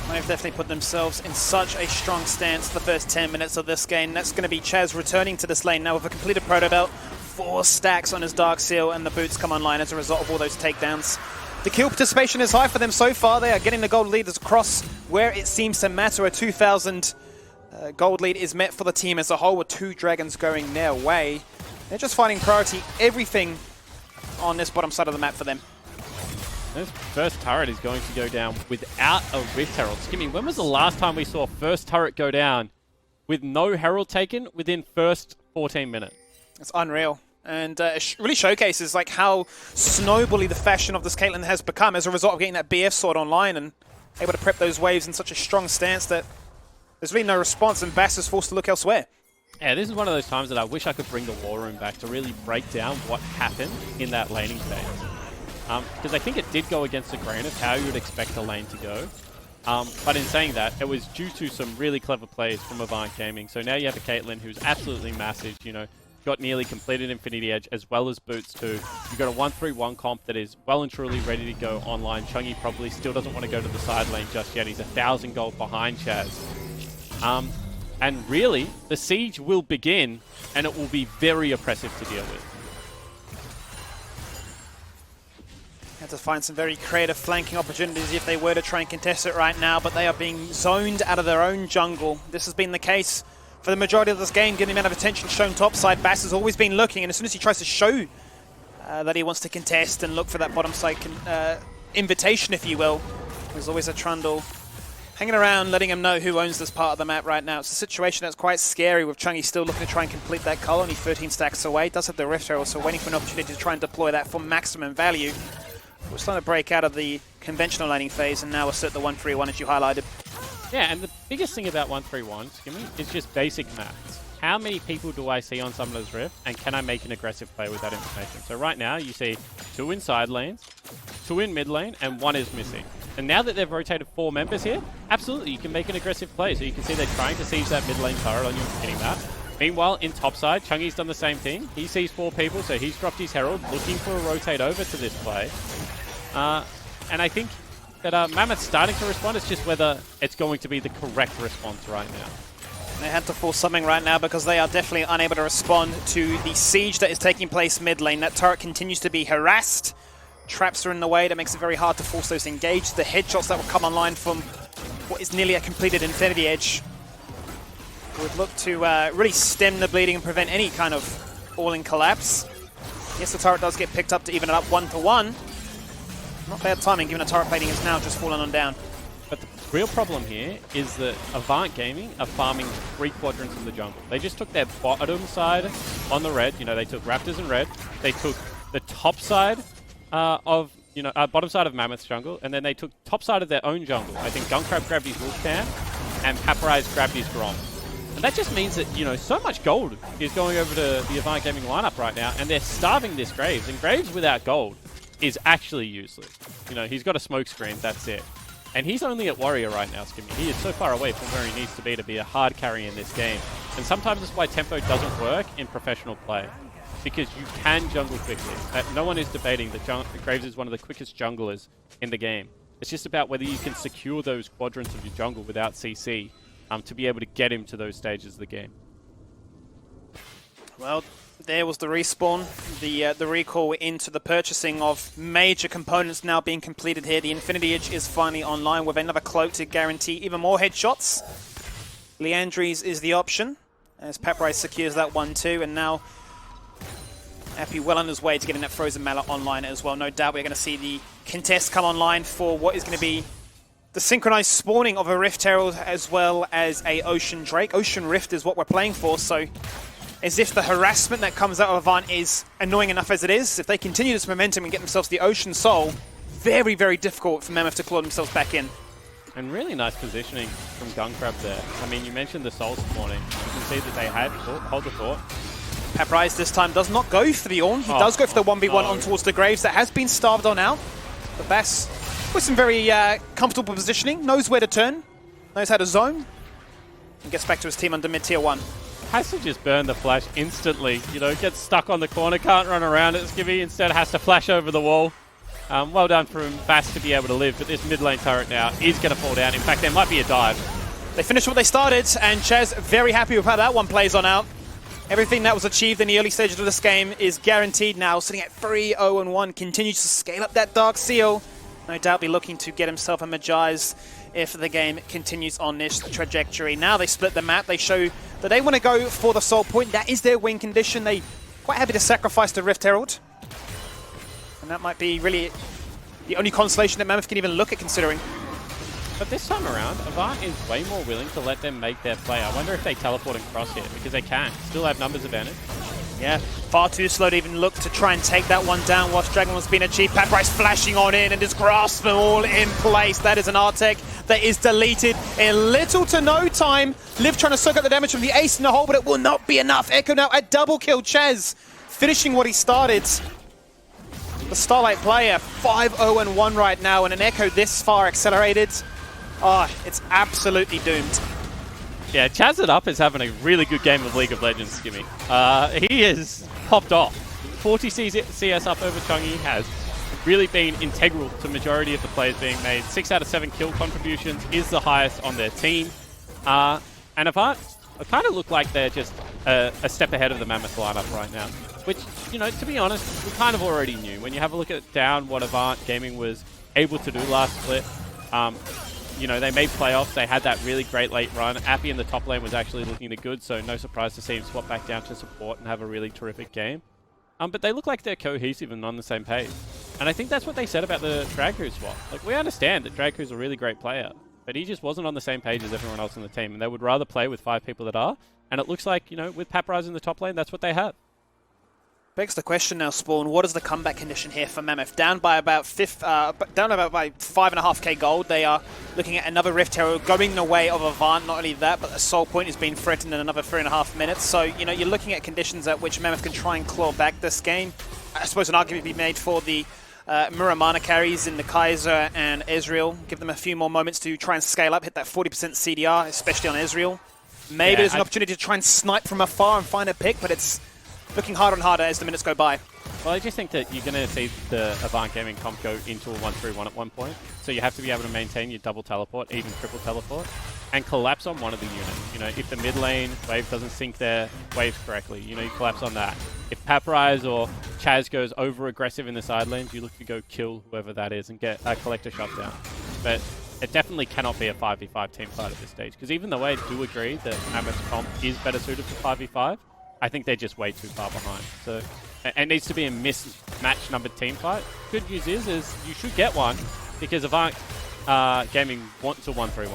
They've definitely put themselves in such a strong stance the first 10 minutes of this game. That's going to be Chaz returning to this lane now with a completed proto belt, 4 stacks on his Dark Seal, and the boots come online as a result of all those takedowns. The kill participation is high for them so far. They are getting the gold leaders across where it seems to matter. A 2,000 gold lead is met for the team as a whole, with 2 dragons going their way. They're just finding priority everything on this bottom side of the map for them. This first turret is going to go down without a Rift Herald. Skimmy, when was the last time we saw first turret go down with no Herald taken within first 14 minutes? It's unreal. And it really showcases how snowbally the fashion of this Caitlyn has become as a result of getting that BF sword online and able to prep those waves in such a strong stance that there's really no response and Bass is forced to look elsewhere. Yeah, this is one of those times that I wish I could bring the War Room back to really break down what happened in that laning phase. Because I think it did go against the grain of how you would expect a lane to go. But in saying that, it was due to some really clever plays from Avant Gaming. So now you have a Caitlyn who's absolutely massive, got nearly completed Infinity Edge as well as boots too. You've got a 1-3-1 comp that is well and truly ready to go online. Chungy probably still doesn't want to go to the side lane just yet. He's 1,000 gold behind Chaz. And really, the siege will begin and it will be very oppressive to deal with. Have to find some very creative flanking opportunities if they were to try and contest it right now, but they are being zoned out of their own jungle. This has been the case for the majority of this game, given the amount of attention shown topside. Bass has always been looking, and as soon as he tries to show that he wants to contest and look for that bottom side invitation, if you will. There's always a Trundle hanging around, letting him know who owns this part of the map right now. It's a situation that's quite scary with Chungy still looking to try and complete that cull, only 13 stacks away. Does have the Rift Herald, so waiting for an opportunity to try and deploy that for maximum value. We're starting to break out of the conventional laning phase and now assert the 1-3-1 as you highlighted. Yeah, and the biggest thing about 1-3-1, Skimmy, is just basic maths. How many people do I see on Summoner's Rift, and can I make an aggressive play with that information? So right now, you see 2 in side lanes, 2 in mid lane, and 1 is missing. And now that they've rotated 4 members here, absolutely, you can make an aggressive play. So you can see they're trying to siege that mid lane turret on you and hitting that. Meanwhile, in topside, Chungy's done the same thing. He sees 4 people, so he's dropped his Herald, looking for a rotate over to this play. And I think that Mammoth's starting to respond. It's just whether it's going to be the correct response right now. They had to force something right now because they are definitely unable to respond to the siege that is taking place mid lane. That turret continues to be harassed. Traps are in the way. That makes it very hard to force those engaged. The headshots that will come online from what is nearly a completed Infinity Edge would look to really stem the bleeding and prevent any kind of all-in collapse. Yes, the turret does get picked up to even it up 1-1. Not bad timing, given the turret plating has now just fallen on down. But the real problem here is that Avant Gaming are farming 3 quadrants of the jungle. They just took their bottom side on the red. You know, they took Raptors and red. They took the top side bottom side of Mammoth's jungle, and then they took top side of their own jungle. I think Gunkrab grabbed his Wolfcan, and Paparize grabbed his Grom. And that just means that, you know, so much gold is going over to the Avant Gaming lineup right now, and they're starving this Graves. And Graves without gold is actually useless. You know, he's got a smoke screen, that's it. And he's only at Warrior right now, Skimmy. He is so far away from where he needs to be a hard carry in this game. And sometimes that's why tempo doesn't work in professional play. Because you can jungle quickly. No one is debating that Graves is one of the quickest junglers in the game. It's just about whether you can secure those quadrants of your jungle without CC to be able to get him to those stages of the game. Well, there was the respawn, the recall into the purchasing of major components now being completed here. The Infinity Edge is finally online with another cloak to guarantee even more headshots. Leandries is the option as Paparize secures that 1-2, and now Appy well on his way to getting that Frozen Mallet online as well. No doubt we're going to see the contest come online for what is going to be the synchronized spawning of a Rift Herald as well as a Ocean Drake. Ocean Rift is what we're playing for, so as if the harassment that comes out of Avant is annoying enough as it is, if they continue this momentum and get themselves the Ocean Soul, very, very difficult for Mammoth to claw themselves back in. And really nice positioning from Gunkrab there. I mean, you mentioned the Soul spawning. You can see that they had hold the fort. Paparize this time does not go for the Ornn. He does go for the 1v1 on towards the Graves. That has been starved on out. But Bass with some very comfortable positioning, knows where to turn, knows how to zone, and gets back to his team under mid-tier 1. Has to just burn the flash instantly. You know, gets stuck on the corner, can't run around it. Skivvy instead has to flash over the wall. Well done from Bass to be able to live, but this mid lane turret now is going to fall down. In fact, there might be a dive. They finished what they started, and Chaz very happy with how that one plays on out. Everything that was achieved in the early stages of this game is guaranteed now, sitting at 3-0-1, continues to scale up that Dark Seal. No doubt be looking to get himself a Magi's if the game continues on this trajectory. Now they split the map, they show that they want to go for the Soul Point. That is their win condition. They quite happy to sacrifice the Rift Herald. And that might be really the only consolation that Mammoth can even look at considering. But this time around, Avant is way more willing to let them make their play. I wonder if they teleport and cross here, because they can. Still have numbers advantage. Yeah, far too slow to even look to try and take that one down whilst Dragon was being achieved. Paparize flashing on in and just grasps them all in place. That is an Artec that is deleted in little to no time. Liv trying to soak up the damage from the ace in the hole, but it will not be enough. Echo now a double kill. Chaz finishing what he started. The Starlight player, 5-0-1 right now, and an Echo this far accelerated. It's absolutely doomed. Yeah, Chaz It Up is having a really good game of League of Legends, Skimmy. He has popped off. 40 CS up over Chungy has really been integral to the majority of the plays being made. 6 out of 7 kill contributions is the highest on their team. And Avant kind of look like they're just a step ahead of the Mammoth lineup right now. Which, you know, to be honest, we kind of already knew. When you have a look at what Avant Gaming was able to do last split, you know, they made playoffs. They had that really great late run. Appy in the top lane was actually looking good, so no surprise to see him swap back down to support and have a really terrific game. but they look like they're cohesive and on the same page. And I think that's what they said about the Dragcrew swap. Like, we understand that Dragcrew's a really great player, but he just wasn't on the same page as everyone else on the team, and they would rather play with 5 people that are. And it looks like, you know, with Paprise in the top lane, that's what they have. Begs the question now, Spawn. What is the comeback condition here for Mammoth? Down by about 5.5k gold. They are looking at another Rift Hero going the way of Avant. Not only that, but the Soul Point is being threatened in another 3.5 minutes. So, you know, you're looking at conditions at which Mammoth can try and claw back this game. I suppose an argument can be made for the Muramana carries in the Kaiser and Ezreal. Give them a few more moments to try and scale up, hit that 40% CDR, especially on Ezreal. Maybe there's an opportunity to try and snipe from afar and find a pick, but it's looking harder and harder as the minutes go by. Well, I just think that you're going to see the Avant Gaming comp go into a 1-3-1 at one point. So you have to be able to maintain your double teleport, even triple teleport, and collapse on one of the units. You know, if the mid lane wave doesn't sync their waves correctly, you know, you collapse on that. If Paprise or Chaz goes over aggressive in the side lanes, you look to go kill whoever that is and get a collector shot down. But it definitely cannot be a 5v5 team fight at this stage. Because even though I do agree that Mammoth's comp is better suited for 5v5, I think they're just way too far behind. So it needs to be a mismatch numbered team fight. Good news is you should get one because Avant Gaming wants a 1-3-1.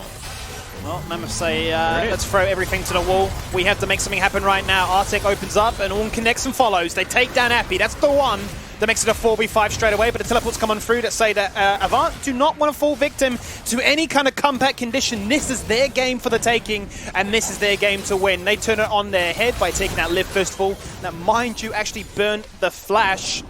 Well, Mammoth say, let's throw everything to the wall. We have to make something happen right now. Arctic opens up and Orn connects and follows. They take down Appy. That's the one that makes it a 4v5 straight away, but the teleports come on through that say that Avant do not want to fall victim to any kind of comeback condition. This is their game for the taking, and this is their game to win. They turn it on their head by taking out Liv first of all. Now, mind you, actually burned the flash.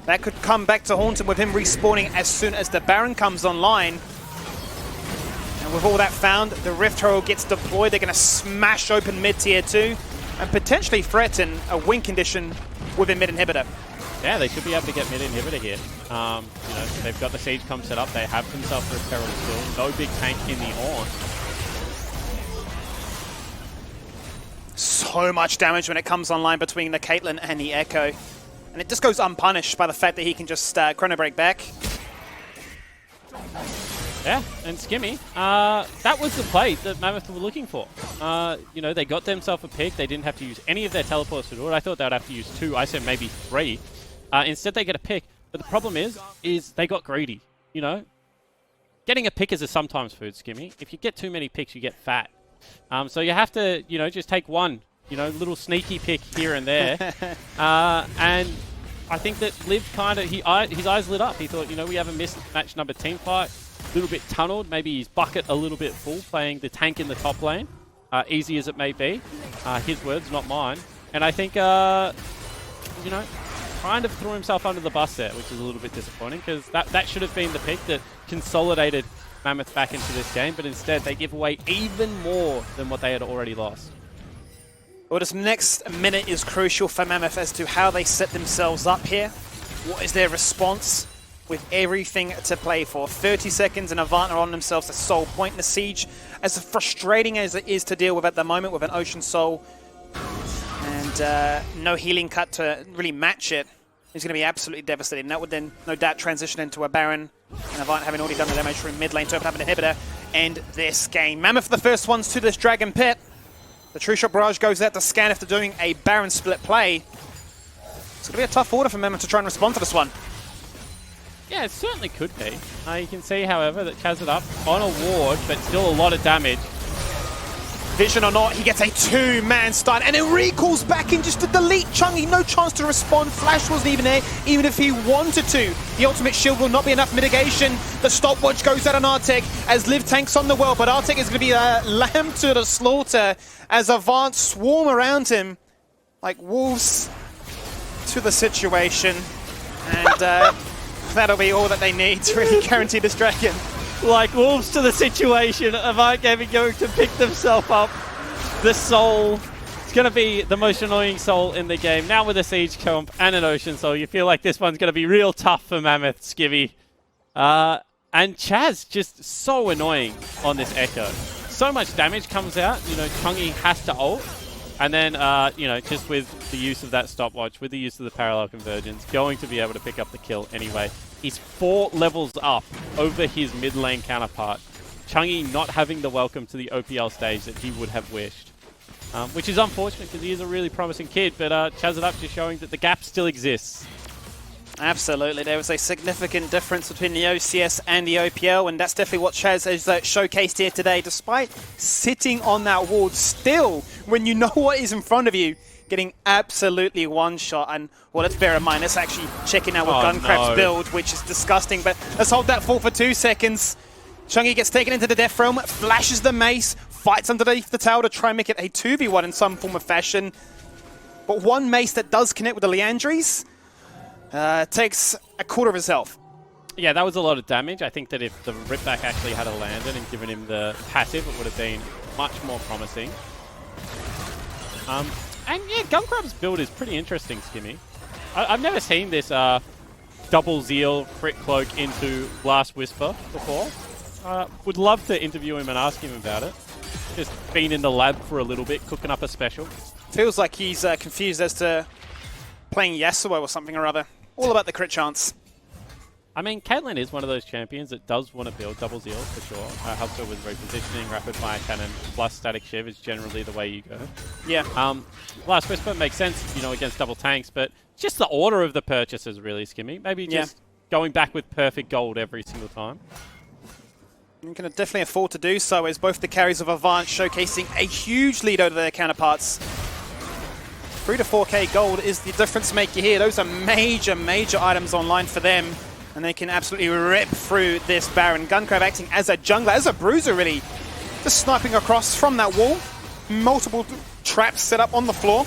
That could come back to haunt him with him respawning as soon as the Baron comes online. And with all that found, the Rift Hero gets deployed. They're going to smash open mid tier 2 and potentially threaten a win condition with a mid inhibitor. Yeah, they should be able to get mid inhibitor here. You know, they've got the siege comp set up. They have themselves Rift Herald still. No big tank in the Orn. So much damage when it comes online between the Caitlyn and the Echo. And it just goes unpunished by the fact that he can just chrono break back. Yeah, and Skimmy, that was the play that Mammoth were looking for. You know, they got themselves a pick. They didn't have to use any of their teleports to do it. I thought they would have to use 2. I said maybe 3. Instead, they get a pick. But the problem is they got greedy. You know, getting a pick is a sometimes food, Skimmy. If you get too many picks, you get fat. So you have to, you know, just take one, you know, little sneaky pick here and there. And I think that Liv kind of, his eyes lit up. He thought, you know, we have a mismatch number team fight. A little bit tunneled, maybe his bucket a little bit full, playing the tank in the top lane, easy as it may be. His words, not mine. And I think, you know, kind of threw himself under the bus there, which is a little bit disappointing, because that should have been the pick that consolidated Mammoth back into this game, but instead they give away even more than what they had already lost. Well, this next minute is crucial for Mammoth as to how they set themselves up here. What is their response? With everything to play for. 30 seconds and Avant are on themselves a soul point in the siege. As frustrating as it is to deal with at the moment with an Ocean Soul and no healing cut to really match it, is going to be absolutely devastating. That would then no doubt transition into a Baron, and Avant having already done the damage from mid lane to open up an inhibitor, end this game. Mammoth the first ones to this Dragon Pit. The True Shot Barrage goes out to scan after doing a Baron split play. It's going to be a tough order for Mammoth to try and respond to this one. Yeah, it certainly could be. You can see, however, that Chaz it up on a ward, but still a lot of damage. Vision or not, he gets a 2-man stun, and it recalls back in just to delete Chungy. No chance to respond. Flash wasn't even there, even if he wanted to. The ultimate shield will not be enough mitigation. The stopwatch goes out on Arctic as Liv tanks on the well, but Arctic is going to be a lamb to the slaughter as Avant swarm around him like wolves to the situation. And that'll be all that they need to really guarantee this dragon. Like wolves to the situation, Avant Gaming going to pick themselves up. The soul, it's going to be the most annoying soul in the game. Now with a siege comp and an ocean soul, you feel like this one's going to be real tough for Mammoth, Skivvy. And Chaz, just so annoying on this Echo. So much damage comes out, you know, Chungy has to ult. And then, you know, just with the use of that stopwatch, with the use of the parallel convergence, going to be able to pick up the kill anyway. He's 4 levels up over his mid lane counterpart. Chungy not having the welcome to the OPL stage that he would have wished. which is unfortunate because he is a really promising kid, but Chaz It Up just showing that the gap still exists. Absolutely, there was a significant difference between the OCS and the OPL, and that's definitely what Chaz has showcased here today. Despite sitting on that wall, still, when you know what is in front of you, getting absolutely one shot. And, well, let's bear in mind, let's actually check in out with Guncrab's build, which is disgusting, but let's hold that fort for 2 seconds. Chungy gets taken into the death realm, flashes the mace, fights underneath the tower to try and make it a 2v1 in some form of fashion. But one mace that does connect with the Leandries takes a quarter of his health. Yeah, that was a lot of damage. I think that if the Ripback actually had landed and given him the passive, it would have been much more promising. And yeah, Guncrab's build is pretty interesting, Skimmy. I've never seen this double Zeal crit cloak into Blast Whisper before. Would love to interview him and ask him about it. Just been in the lab for a little bit, cooking up a special. Feels like he's confused as to playing Yasuo or something or other. All about the crit chance. I mean, Caitlyn is one of those champions that does want to build double Zeal for sure. Helps her with repositioning, rapid fire cannon, plus static shiv is generally the way you go. Yeah. Blast Whisper makes sense, you know, against double tanks, but just the order of the purchases really, Skimmy. Maybe just going back with perfect gold every single time. You can definitely afford to do so, as both the carries of Avant showcasing a huge lead over their counterparts. 3 to 4k gold is the difference maker here. Those are major, major items online for them. And they can absolutely rip through this Baron. Guncrab acting as a jungler, as a bruiser really. Just sniping across from that wall. Multiple traps set up on the floor.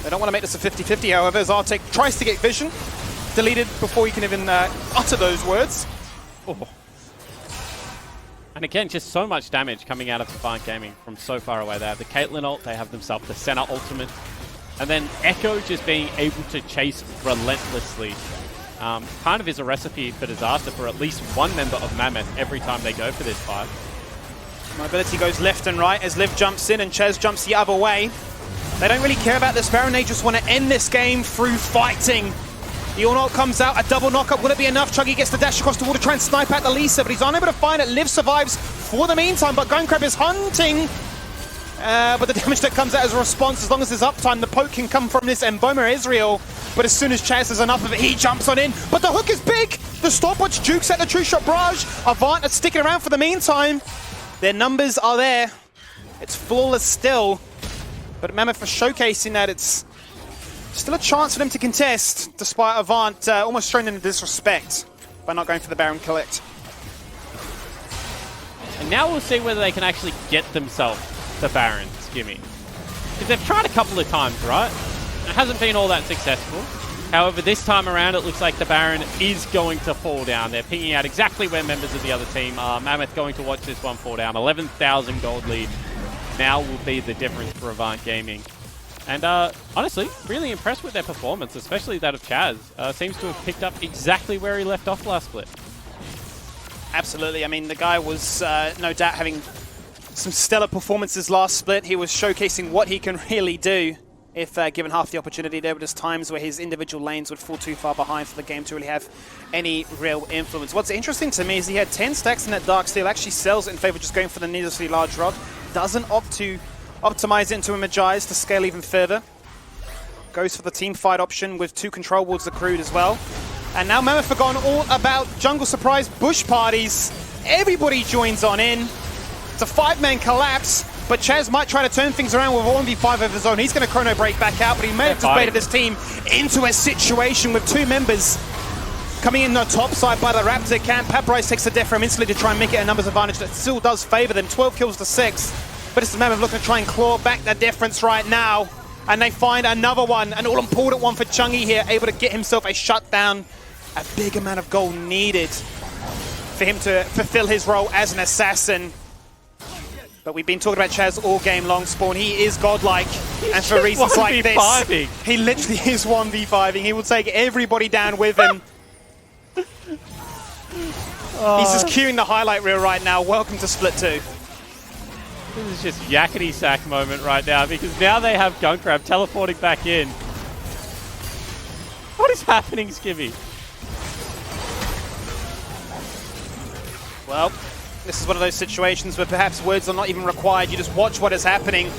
They don't want to make this a 50-50, however, as Arctic tries to get vision. Deleted before he can even utter those words. Oh. And again, just so much damage coming out of Avant Gaming from so far away. They have the Caitlyn ult, they have themselves the Senna ultimate. And then Echo just being able to chase relentlessly. Kind of is a recipe for disaster for at least one member of Mammoth every time they go for this fight. Mobility goes left and right as Liv jumps in and Ches jumps the other way. They don't really care about this Baron, they just want to end this game through fighting. The all-knock comes out, a double knockup, will it be enough? Chuggy gets the dash across the wall to try and snipe at the Lisa, but he's unable to find it. Liv survives for the meantime, but Guncrab is hunting. But the damage that comes out as a response, as long as there's uptime, the poke can come from this Emboma Israel. But as soon as Chaz has enough of it, he jumps on in. But the hook is big! The stopwatch jukes at the true shot barrage. Avant are sticking around for the meantime. Their numbers are there. It's flawless still. But Mammoth for showcasing that it's still a chance for them to contest, despite Avant almost showing them disrespect by not going for the Baron collect. And now we'll see whether they can actually get themselves the Baron, Skimmy. Because they've tried a couple of times, right? It hasn't been all that successful. However, this time around, it looks like the Baron is going to fall down. They're pinging out exactly where members of the other team are. Mammoth going to watch this one fall down. 11,000 gold lead now will be the difference for Avant Gaming. And honestly, really impressed with their performance, especially that of Chaz. Seems to have picked up exactly where he left off last split. Absolutely. I mean, the guy was no doubt having some stellar performances last split. He was showcasing what he can really do if given half the opportunity. There were just times where his individual lanes would fall too far behind for the game to really have any real influence. What's interesting to me is he had 10 stacks in that Dark Steel, actually sells it in favor of just going for the needlessly large rod. Doesn't opt to optimize it into a Magi's to scale even further. Goes for the team fight option with 2 control wards accrued as well. And now Mammoth have gone all about jungle surprise bush parties. Everybody joins on in. It's a 5-man collapse, but Chaz might try to turn things around with a 1v5 of his own. He's going to chrono break back out, but he may have just baited his team into a situation with 2 members coming in the top side by the Raptor camp. Paprise takes the death from instantly to try and make it a numbers advantage that still does favor them. 12 kills to 6. But it's the Mammoth looking to try and claw back the difference right now. And they find another one, an all-important one for Chungy here, able to get himself a shutdown. A big amount of gold needed for him to fulfill his role as an assassin. But we've been talking about Chaz all game long, Spawn. He is godlike, and for reasons like this, he literally is 1v5ing. He will take everybody down with him. He's just queuing the highlight reel right now. Welcome to Split 2. This is just yakety sack moment right now, because now they have Guncrab teleporting back in. What is happening, Skivvy? Well, This is one of those situations where perhaps words are not even required. You just watch what is happening.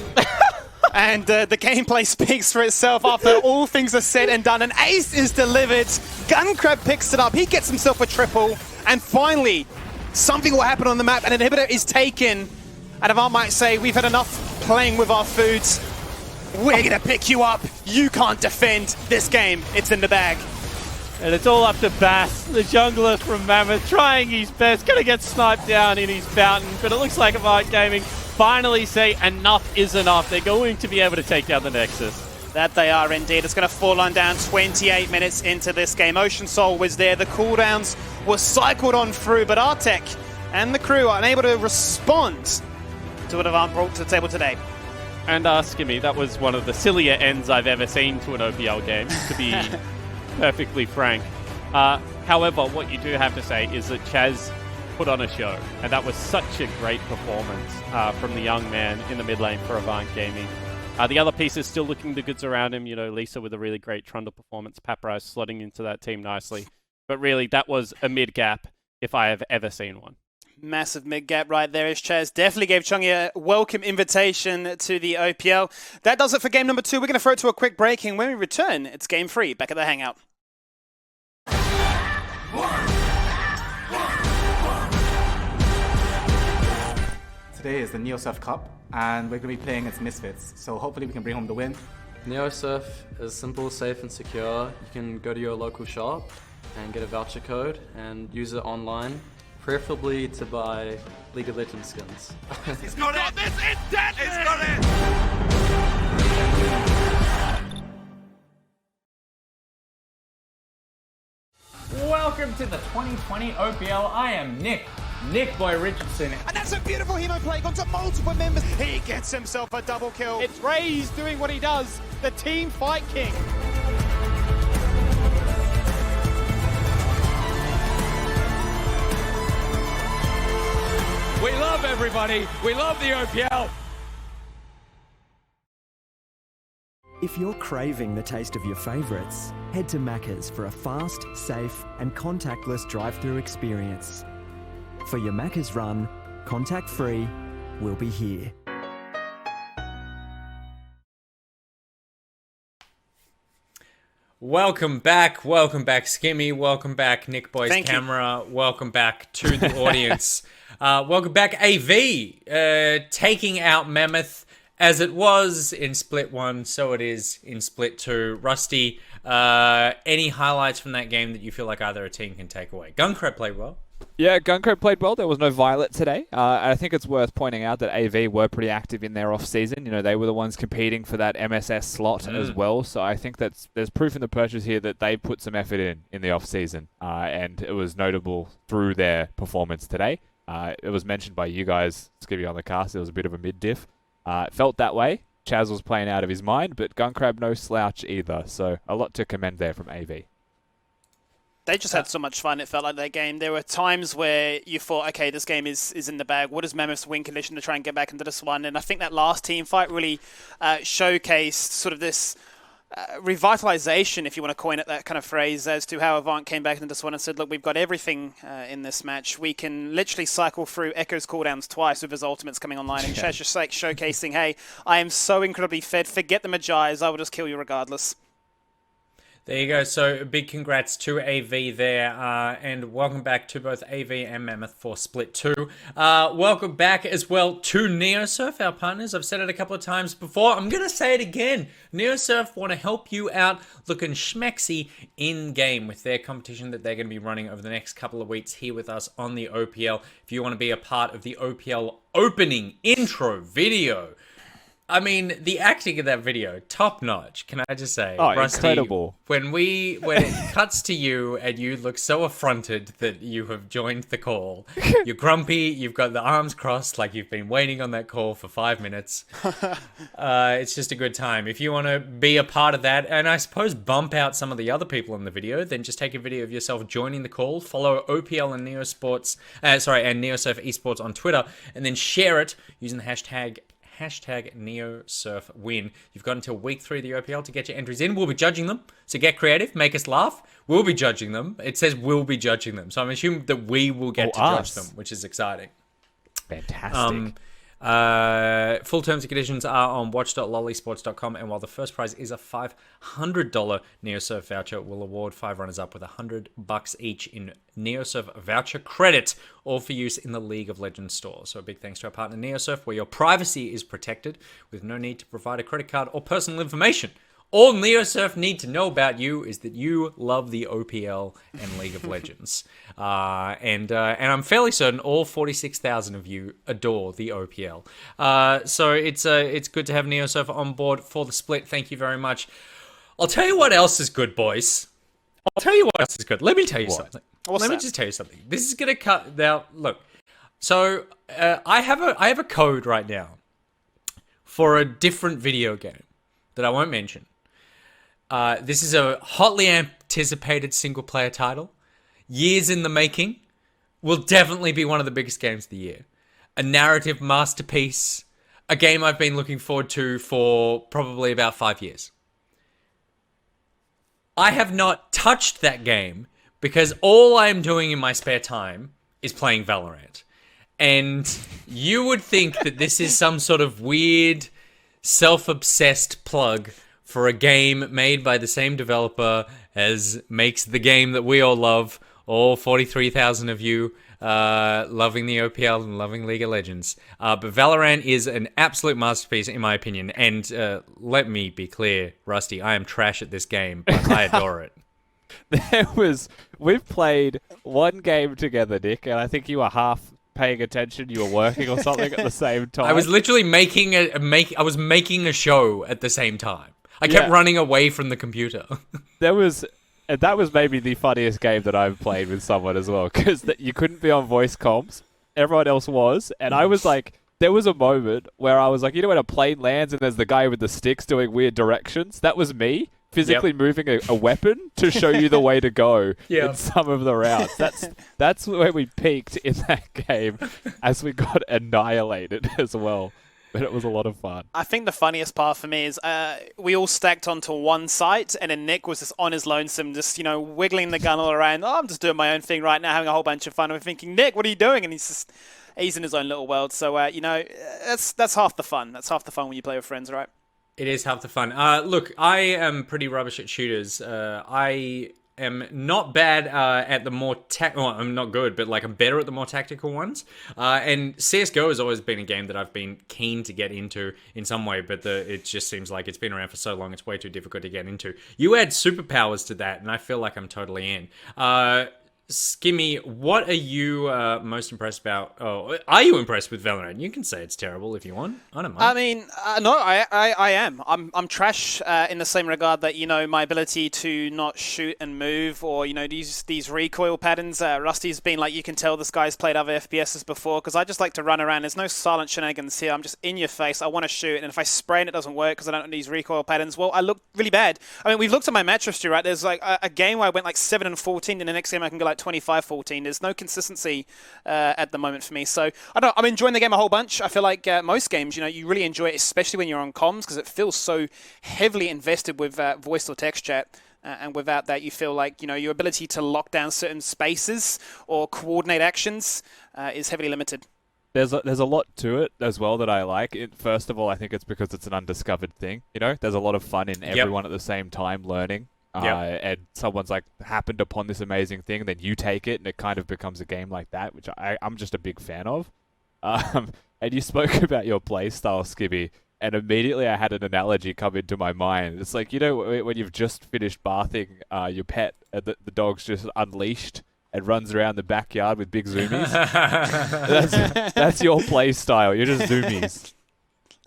And the gameplay speaks for itself after all things are said and done. An ace is delivered. Gunkrab picks it up. He gets himself a triple. And finally, something will happen on the map. An inhibitor is taken. And Avant might say, we've had enough playing with our foods. We're going to pick you up. You can't defend this game. It's in the bag. And it's all up to Bass, the jungler from Mammoth, trying his best. Going to get sniped down in his fountain. But it looks like Avant Gaming finally say enough is enough. They're going to be able to take down the Nexus. That they are indeed. It's going to fall on down 28 minutes into this game. Ocean Soul was there. The cooldowns were cycled on through, but Artek and the crew are unable to respond to what Avant brought to the table today. And Skimmy, that was one of the sillier ends I've ever seen to an OPL game, to be perfectly frank. However, what you do have to say is that Chaz put on a show, and that was such a great performance from the young man in the mid lane for Avant Gaming. The other pieces still looking the goods around him, you know, Lisa with a really great Trundle performance, Papyrus slotting into that team nicely. But really, that was a mid-gap if I have ever seen one. Massive mid-gap right there as Chaz definitely gave Chongi a welcome invitation to the OPL. That does it for game number 2. We're going to throw it to a quick break, and when we return, it's game 3 back at the Hangout. Today is the NeoSurf Cup, and we're going to be playing against Misfits, so hopefully we can bring home the win. NeoSurf is simple, safe and secure. You can go to your local shop and get a voucher code and use it online, preferably to buy League of Legends skins. He's got it! This is deadly! He's got it! Welcome to the 2020 OPL. I am Nick Boy Richardson. And that's a beautiful Hino play, gone to multiple members. He gets himself a double kill. It's Raze doing what he does, the team fight king. We love everybody. We love the OPL. If you're craving the taste of your favourites, head to Macca's for a fast, safe and contactless drive-through experience. For your Macca's run, contact-free, we'll be here. Welcome back, Skimmy. Welcome back, Nick Boy's Thank camera. You. Welcome back to the audience. Welcome back, AV, taking out Mammoth. As it was in Split 1, so it is in Split 2. Rusty, any highlights from that game that you feel like either a team can take away? Gunkrab played well. Yeah, Gunkrab played well. There was no Violet today. I think it's worth pointing out that AV were pretty active in their off-season. You know, they were the ones competing for that MSS slot as well. So I think there's proof in the purchase here that they put some effort in the off-season. And it was notable through their performance today. It was mentioned by you guys, Skibby, on the cast. It was a bit of a mid-diff. It felt that way. Chaz was playing out of his mind, but Gunkrab no slouch either. So a lot to commend there from AV. They just had so much fun, it felt like, that game. There were times where you thought, okay, this game is in the bag. What is Mammoth's win condition to try and get back into this one? And I think that last team fight really showcased sort of this revitalization, if you want to coin it that kind of phrase, as to how Avant came back into this one and said, look, we've got everything in this match. We can literally cycle through Echo's cooldowns twice with his ultimates coming online. And Chaz just like showcasing, hey, I am so incredibly fed. Forget the Magi's. I will just kill you regardless. There you go. So big congrats to AV there, and welcome back to both AV and Mammoth for Split 2. Welcome back as well to NeoSurf, our partners. I've said it a couple of times before. I'm going to say it again. NeoSurf want to help you out looking schmexy in-game with their competition that they're going to be running over the next couple of weeks here with us on the OPL. If you want to be a part of the OPL opening intro video, I mean, the acting of that video, top notch, can I just say? Oh, Rusty, incredible. When it cuts to you and you look so affronted that you have joined the call, you're grumpy, you've got the arms crossed like you've been waiting on that call for 5 minutes. It's just a good time. If you want to be a part of that, and I suppose bump out some of the other people in the video, then just take a video of yourself joining the call, follow OPL and NeoSurf Esports on Twitter, and then share it using the hashtag NeoSurfWin. You've got until week 3 of the OPL to get your entries in. We'll be judging them, so get creative, make us laugh. We'll be judging them. It says we'll be judging them, so I'm assuming that we will get to judge them, which is exciting. Fantastic. Full terms and conditions are on watch.lollysports.com, and while the first prize is a $500 NeoSurf voucher, we'll award 5 runners-up with $100 each in NeoSurf voucher credit, all for use in the League of Legends store. So a big thanks to our partner NeoSurf, where your privacy is protected with no need to provide a credit card or personal information. All NeoSurf need to know about you is that you love the OPL and League of Legends. And I'm fairly certain all 46,000 of you adore the OPL. So it's good to have NeoSurf on board for the split. Thank you very much. I'll tell you what else is good, boys. I'll tell you what else is good. Let me tell you something. Let me just tell you something. This is going to cut... Now, look. So, I have a code right now for a different video game that I won't mention. This is a hotly anticipated single-player title. Years in the making. Will definitely be one of the biggest games of the year. A narrative masterpiece. A game I've been looking forward to for probably about 5 years. I have not touched that game because all I am doing in my spare time is playing Valorant. And you would think that this is some sort of weird, self-obsessed plug for a game made by the same developer as makes the game that we all love, all 43,000 of you loving the OPL and loving League of Legends. But Valorant is an absolute masterpiece, in my opinion. And let me be clear, Rusty, I am trash at this game, but I adore it. We've played one game together, Nick, and I think you were half paying attention. You were working or something at the same time. I was literally making a show at the same time. I kept running away from the computer. That was maybe the funniest game that I've played with someone as well, because you couldn't be on voice comms. Everyone else was, and I was like, there was a moment where I was like, you know when a plane lands and there's the guy with the sticks doing weird directions? That was me, physically moving a weapon to show you the way to go in some of the routes. That's where we peaked in that game as we got annihilated as well. But it was a lot of fun. I think the funniest part for me is we all stacked onto one site, and then Nick was just on his lonesome, just, wiggling the gun all around. Oh, I'm just doing my own thing right now, having a whole bunch of fun. I'm thinking, Nick, what are you doing? And he's in his own little world. So, that's half the fun. That's half the fun when you play with friends, right? It is half the fun. Look, I am pretty rubbish at shooters. I am not bad at the more I'm not good, but I'm better at the more tactical ones. And CSGO has always been a game that I've been keen to get into in some way, but it just seems like it's been around for so long, it's way too difficult to get into. You add superpowers to that, and I feel like I'm totally in. Skimmy, what are you most impressed about? Oh, are you impressed with Valorant? You can say it's terrible if you want. I don't mind. I mean, no, I am. I'm trash in the same regard that, my ability to not shoot and move, or, these recoil patterns. Rusty's been like, you can tell this guy's played other FPSs before, because I just like to run around. There's no silent shenanigans here. I'm just in your face. I want to shoot, and if I spray and it doesn't work because I don't know these recoil patterns, well, I look really bad. I mean, we've looked at my match history, right? There's a game where I went 7-14, and the next game I can go 25-14. There's no consistency at the moment for me. So I'm enjoying the game a whole bunch. I feel like most games, you really enjoy it, especially when you're on comms, because it feels so heavily invested with voice or text chat. And without that, you feel like, your ability to lock down certain spaces or coordinate actions is heavily limited. There's a lot to it as well that I like. First of all, I think it's because it's an undiscovered thing. There's a lot of fun in everyone at the same time learning. And someone's happened upon this amazing thing, then you take it, and it kind of becomes a game like that, which I'm just a big fan of. And you spoke about your play style, Skibby, and immediately I had an analogy come into my mind. It's like, when you've just finished bathing your pet, and the dog's just unleashed and runs around the backyard with big zoomies. that's your play style. You're just zoomies.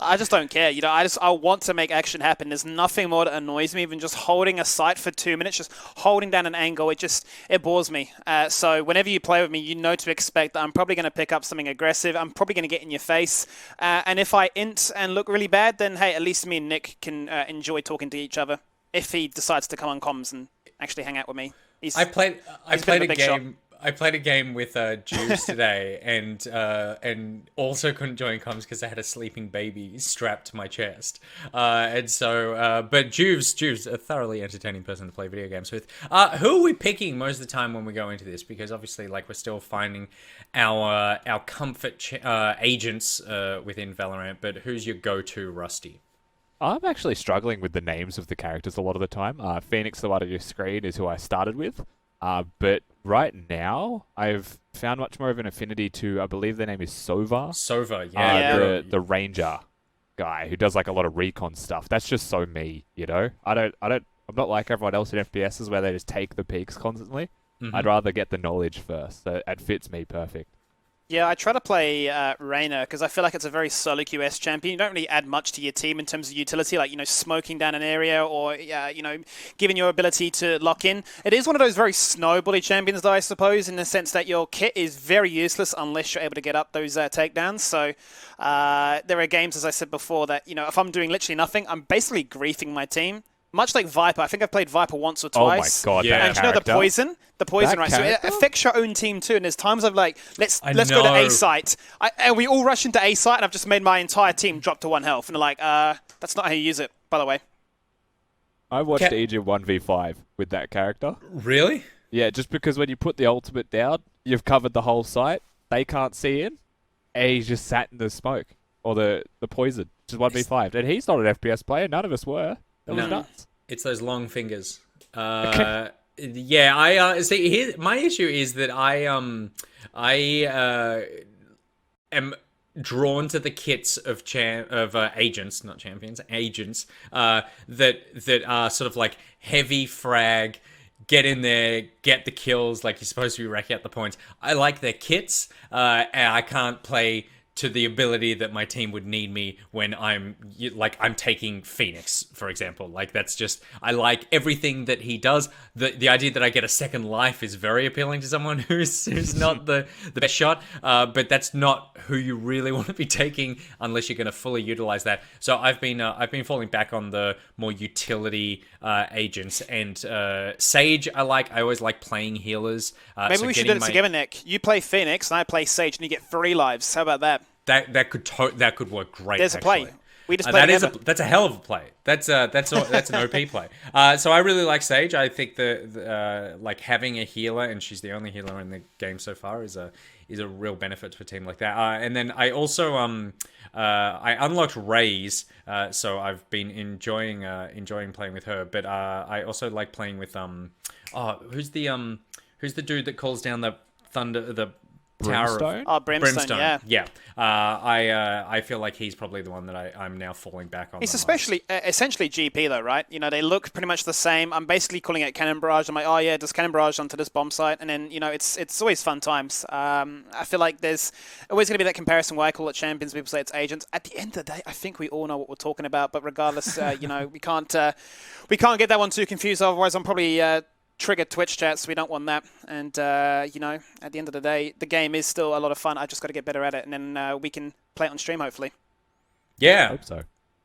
I just don't care. I want to make action happen. There's nothing more that annoys me than just holding a sight for 2 minutes, just holding down an angle. It bores me. So whenever you play with me, you know to expect that I'm probably going to pick up something aggressive. I'm probably going to get in your face. And if I int and look really bad, then hey, at least me and Nick can enjoy talking to each other. If he decides to come on comms and actually hang out with me. I played a game. I played a game with Juice today, and also couldn't join comms because I had a sleeping baby strapped to my chest. But Juve's a thoroughly entertaining person to play video games with. Who are we picking most of the time when we go into this? Because obviously, like, we're still finding our comfort agents within Valorant. But who's your go-to, Rusty? I'm actually struggling with the names of the characters a lot of the time. Phoenix, the one on your screen, is who I started with. But right now, I've found much more of an affinity to, I believe their name is Sova. Sova, yeah. The Ranger guy who does like a lot of recon stuff. That's just so me, you know? I'm not like everyone else in FPSs where they just take the peaks constantly. Mhm. I'd rather get the knowledge first. So it fits me perfect. Yeah, I try to play Reyna because I feel like it's a very solo QS champion. You don't really add much to your team in terms of utility, like, smoking down an area or, giving your ability to lock in. It is one of those very snowbally champions, though, I suppose, in the sense that your kit is very useless unless you're able to get up those takedowns. So there are games, as I said before, that, if I'm doing literally nothing, I'm basically griefing my team. Much like Viper. I think I've played Viper once or twice. Oh my god, Yeah. And you know the poison? The poison, That right? So it character? affects your own team too. And there's times I've like, let's I go to know. A site. And we all rush into A site and I've just made my entire team drop to 1 health. And they're like, that's not how you use it, by the way. I watched Egypt 1v5 with that character. Really? Yeah, just because when you put the ultimate down, you've covered the whole site. They can't see in. And he's just sat in the smoke. Or the poison. Just 1v5. And he's not an FPS player. None of us were. That was nuts. It's those long fingers. Yeah, I see. My issue is that I am drawn to the kits of agents, not champions, agents that are sort of like heavy frag. Get in there, get the kills, like you're supposed to be racking out the points. I like their kits, and I can't play to the ability that my team would need me when I'm taking Phoenix, for example. Like, that's just, I like everything that he does. The idea that I get a second life is very appealing to someone who's not the best shot, but that's not who you really want to be taking unless you're going to fully utilize that. So I've been falling back on the more utility agents, and Sage I always like playing healers. Maybe we should do it together, Nick. You play Phoenix and I play Sage and you get 3 lives. How about that? That could work great. There's a play. We just that's a hell of a play. That's an OP play. So I really like Sage. I think like having a healer, and she's the only healer in the game so far, is a real benefit to a team like that. And then I also I unlocked Raze, so I've been enjoying playing with her. But I also like playing with who's the dude that calls down the thunder, the Brimstone? Tower of... Brimstone, yeah. I feel like he's probably the one that I'm now falling back on. He's essentially GP though, right? They look pretty much the same. I'm basically calling it Cannon Barrage. I'm like, oh yeah, just Cannon Barrage onto this bomb site, and then it's always fun times. I feel like there's always going to be that comparison where I call it champions, people say it's agents. At the end of the day, I think we all know what we're talking about. But regardless, we can't get that one too confused. Otherwise, I'm probably trigger Twitch chats. We don't want that. And at the end of the day, the game is still a lot of fun. I just got to get better at it, and then we can play it on stream hopefully. Yeah, I hope so.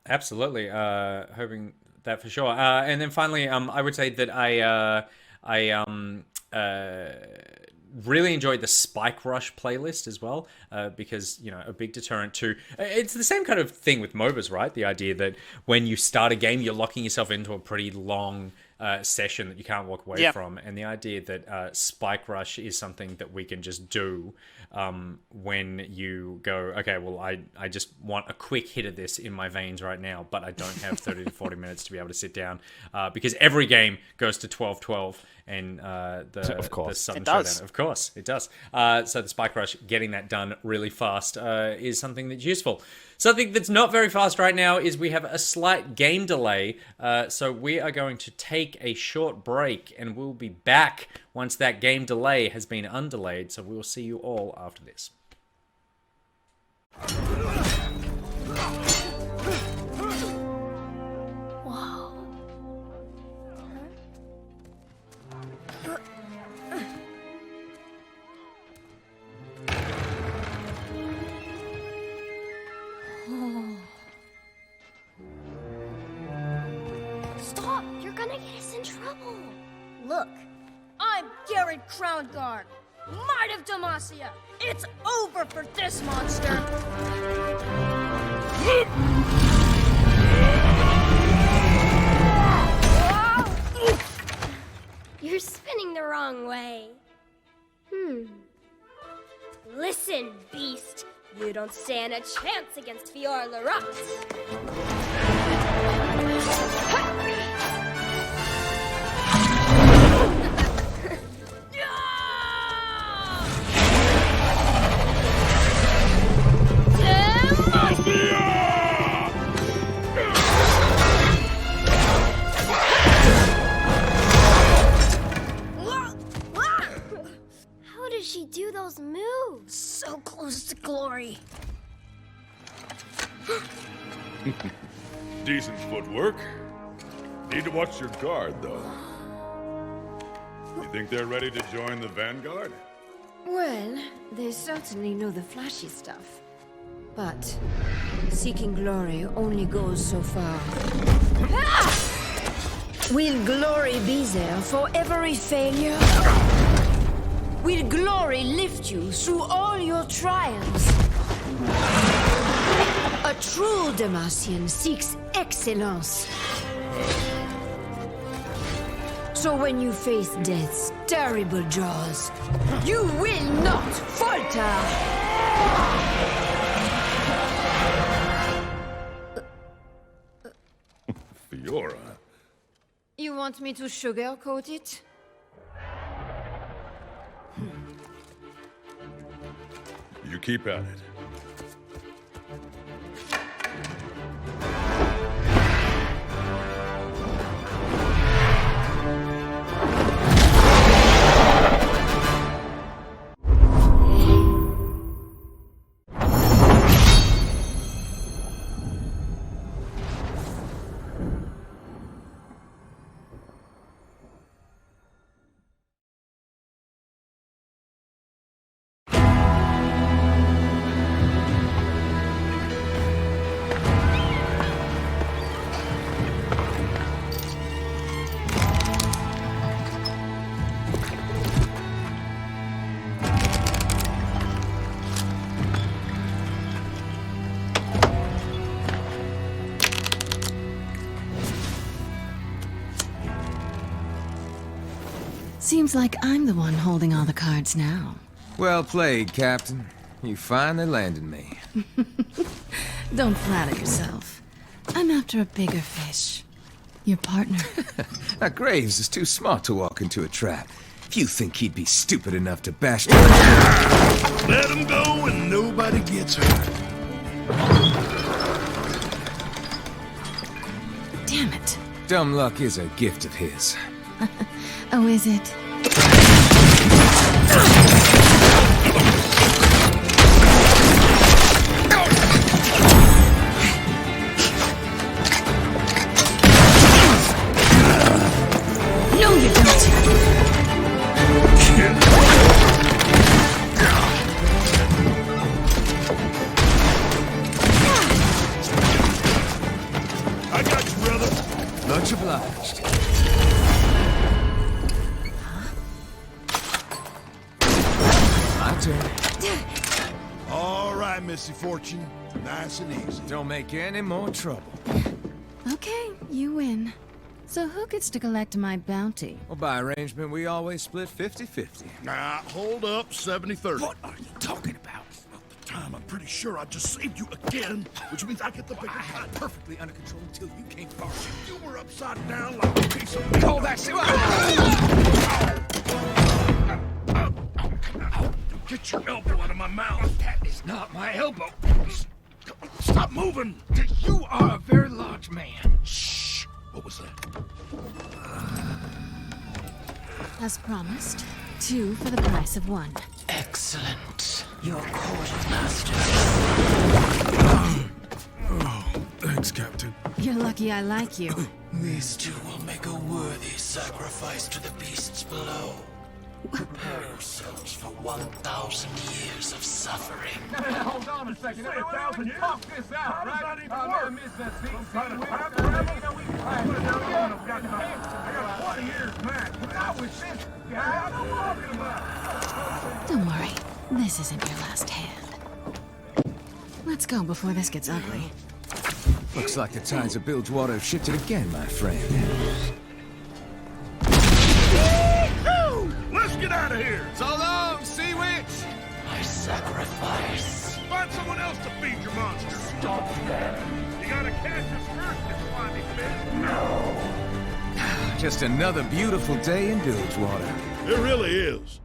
Absolutely. Hoping that for sure. And then finally, I would say that I really enjoyed the Spike Rush playlist as well, because a big deterrent to it's the same kind of thing with MOBAs, right? The idea that when you start a game, you're locking yourself into a pretty long session that you can't walk away from, and the idea that Spike Rush is something that we can just do when you go, okay, well, I just want a quick hit of this in my veins right now, but I don't have 30 to 40 minutes to be able to sit down, because every game goes to 12-12, and the Sudden Showdown. Of course, it does. So the Spike Rush, getting that done really fast is something that's useful. Something that's not very fast right now is we have a slight game delay, so we are going to take a short break, and we'll be back once that game delay has been undelayed, so we'll see you all after this. Stop! You're gonna get us in trouble! Look, I'm Garrett Crownguard. Might of Demacia! It's over for this monster! You're spinning the wrong way. Listen, beast. You don't stand a chance against Fior Larat. How does she do those moves? So close to glory. Decent footwork. Need to watch your guard, though. You think they're ready to join the Vanguard? Well, they certainly know the flashy stuff. But seeking glory only goes so far. Will glory be there for every failure? Will glory lift you through all your trials? A true Demacian seeks excellence. So when you face death's terrible jaws, you will not falter! Fiora. You want me to sugarcoat it? You keep at it. Seems like I'm the one holding all the cards now. Well played, Captain. You finally landed me. Don't flatter yourself. I'm after a bigger fish. Your partner. That Graves is too smart to walk into a trap. If you think he'd be stupid enough to bash... Let him go and nobody gets hurt. Damn it. Dumb luck is a gift of his. Oh, is it? No, you don't. I got you, brother. Much obliged. My turn. All right, Missy Fortune. Nice and easy. Don't make any more trouble. Okay, you win. So who gets to collect my bounty? Well, by arrangement, we always split 50-50. Nah, hold up, 70-30. What are you talking about? At the time, I'm pretty sure I just saved you again, which means I get the bigger I had cut. perfectly under control until you came forward. You were upside down like a piece of... Call that shit. Get your elbow out of my mouth. That is not my elbow. Stop moving. You are a very large man. Shh. What was that? As promised, 2 for the price of 1. Excellent. Your quartermaster. Oh, thanks, Captain. You're lucky I like you. These two will make a worthy sacrifice to the beasts below. Prepare yourselves for 1,000 years of suffering. Hold on a second. 1,000. Talk this out, right? How does that even work? I missed that scene. I got 20 years max. Not with this guy. I'm talking about. This isn't your last hand. Let's go before this gets ugly. Looks like the tides of Bilgewater have shifted again, my friend. Let's get out of here! So long, Sea Witch! I sacrifice. Find someone else to feed your monster. Stop them. You gotta catch us first, you slimy fish. No. Just another beautiful day in Bilgewater. It really is.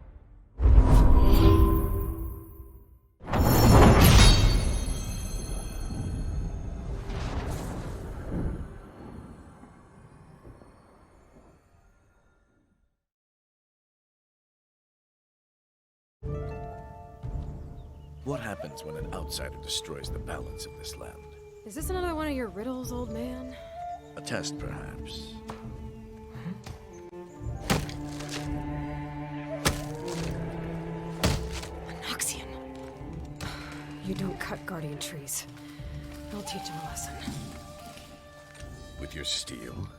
What happens when an outsider destroys the balance of this land? Is this another one of your riddles, old man? A test, perhaps. Noxian. You don't cut guardian trees. I'll teach him a lesson. With your steel?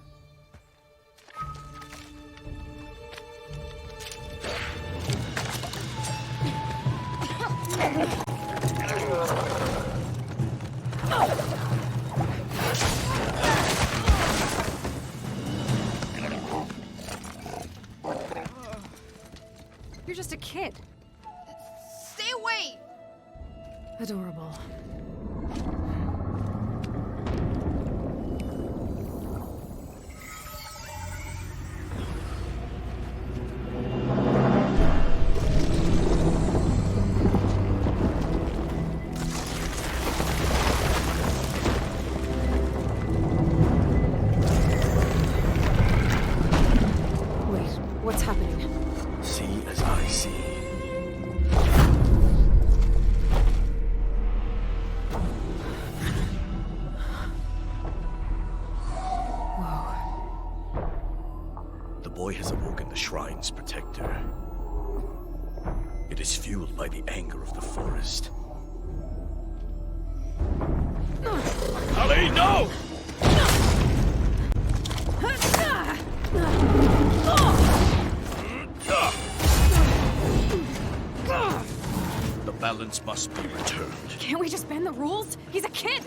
You're just a kid. Stay away! Adorable. What's happening? See as I see. Whoa. The boy has awoken the shrine's protector. It is fueled by the anger of the forest. Ali, no! The balance must be returned. Can't we just bend the rules? He's a kid!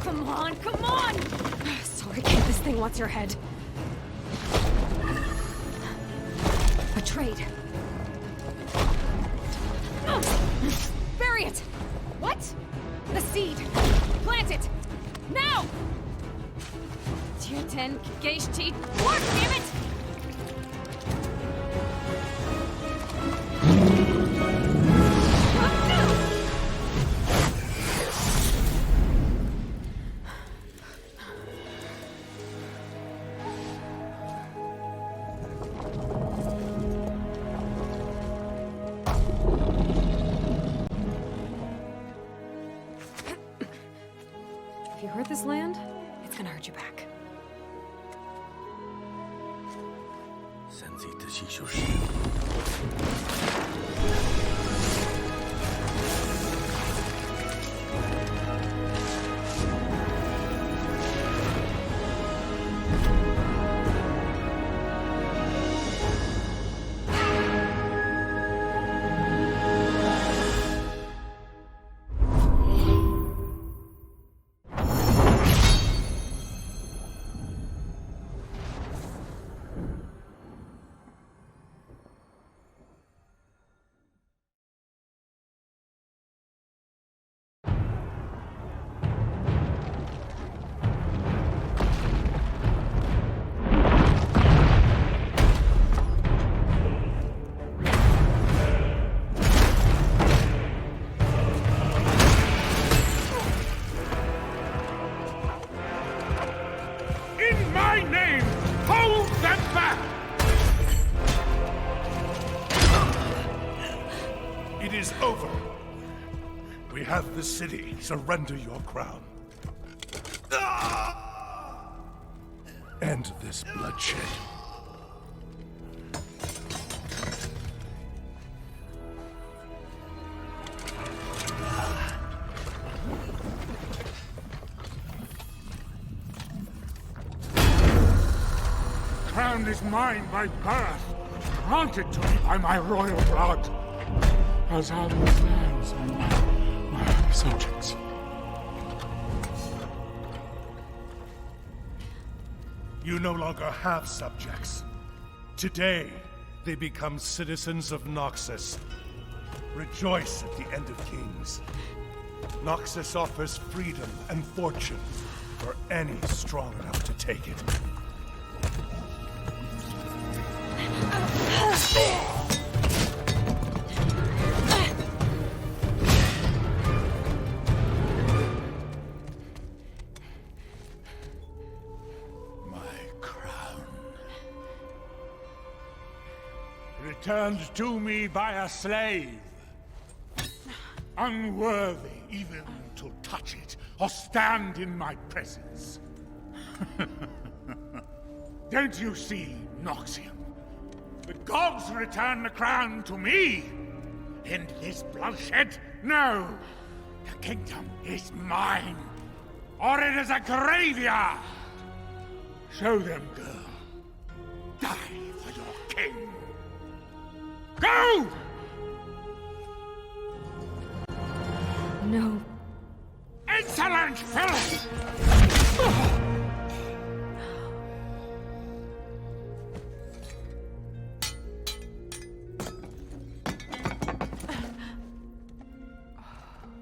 Come on, come on! Sorry, kid, this thing wants your head. A trade. Bury it! What? The seed! Plant it! Now! Tier 10 Geishti. Work, damn it! If you hurt this land, it's gonna hurt you back. In my name, hold them back! It is over. We have the city. Surrender your crown. End this bloodshed. crown is mine by birth, granted to me by my royal blood, as are these lands and my subjects. You no longer have subjects. Today, they become citizens of Noxus. Rejoice at the end of kings. Noxus offers freedom and fortune for any strong enough to take it. Returned to me by a slave. Unworthy even to touch it or stand in my presence. Don't you see, Noxian? The gods return the crown to me. End this bloodshed? No. The kingdom is mine. Or it is a graveyard. Show them, girl. Die for your king. Go! No. Insolent villain!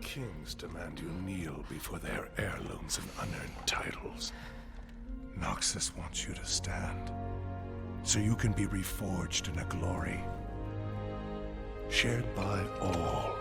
Kings demand you kneel before their heirlooms and unearned titles. Noxus wants you to stand, so you can be reforged in a glory shared by all.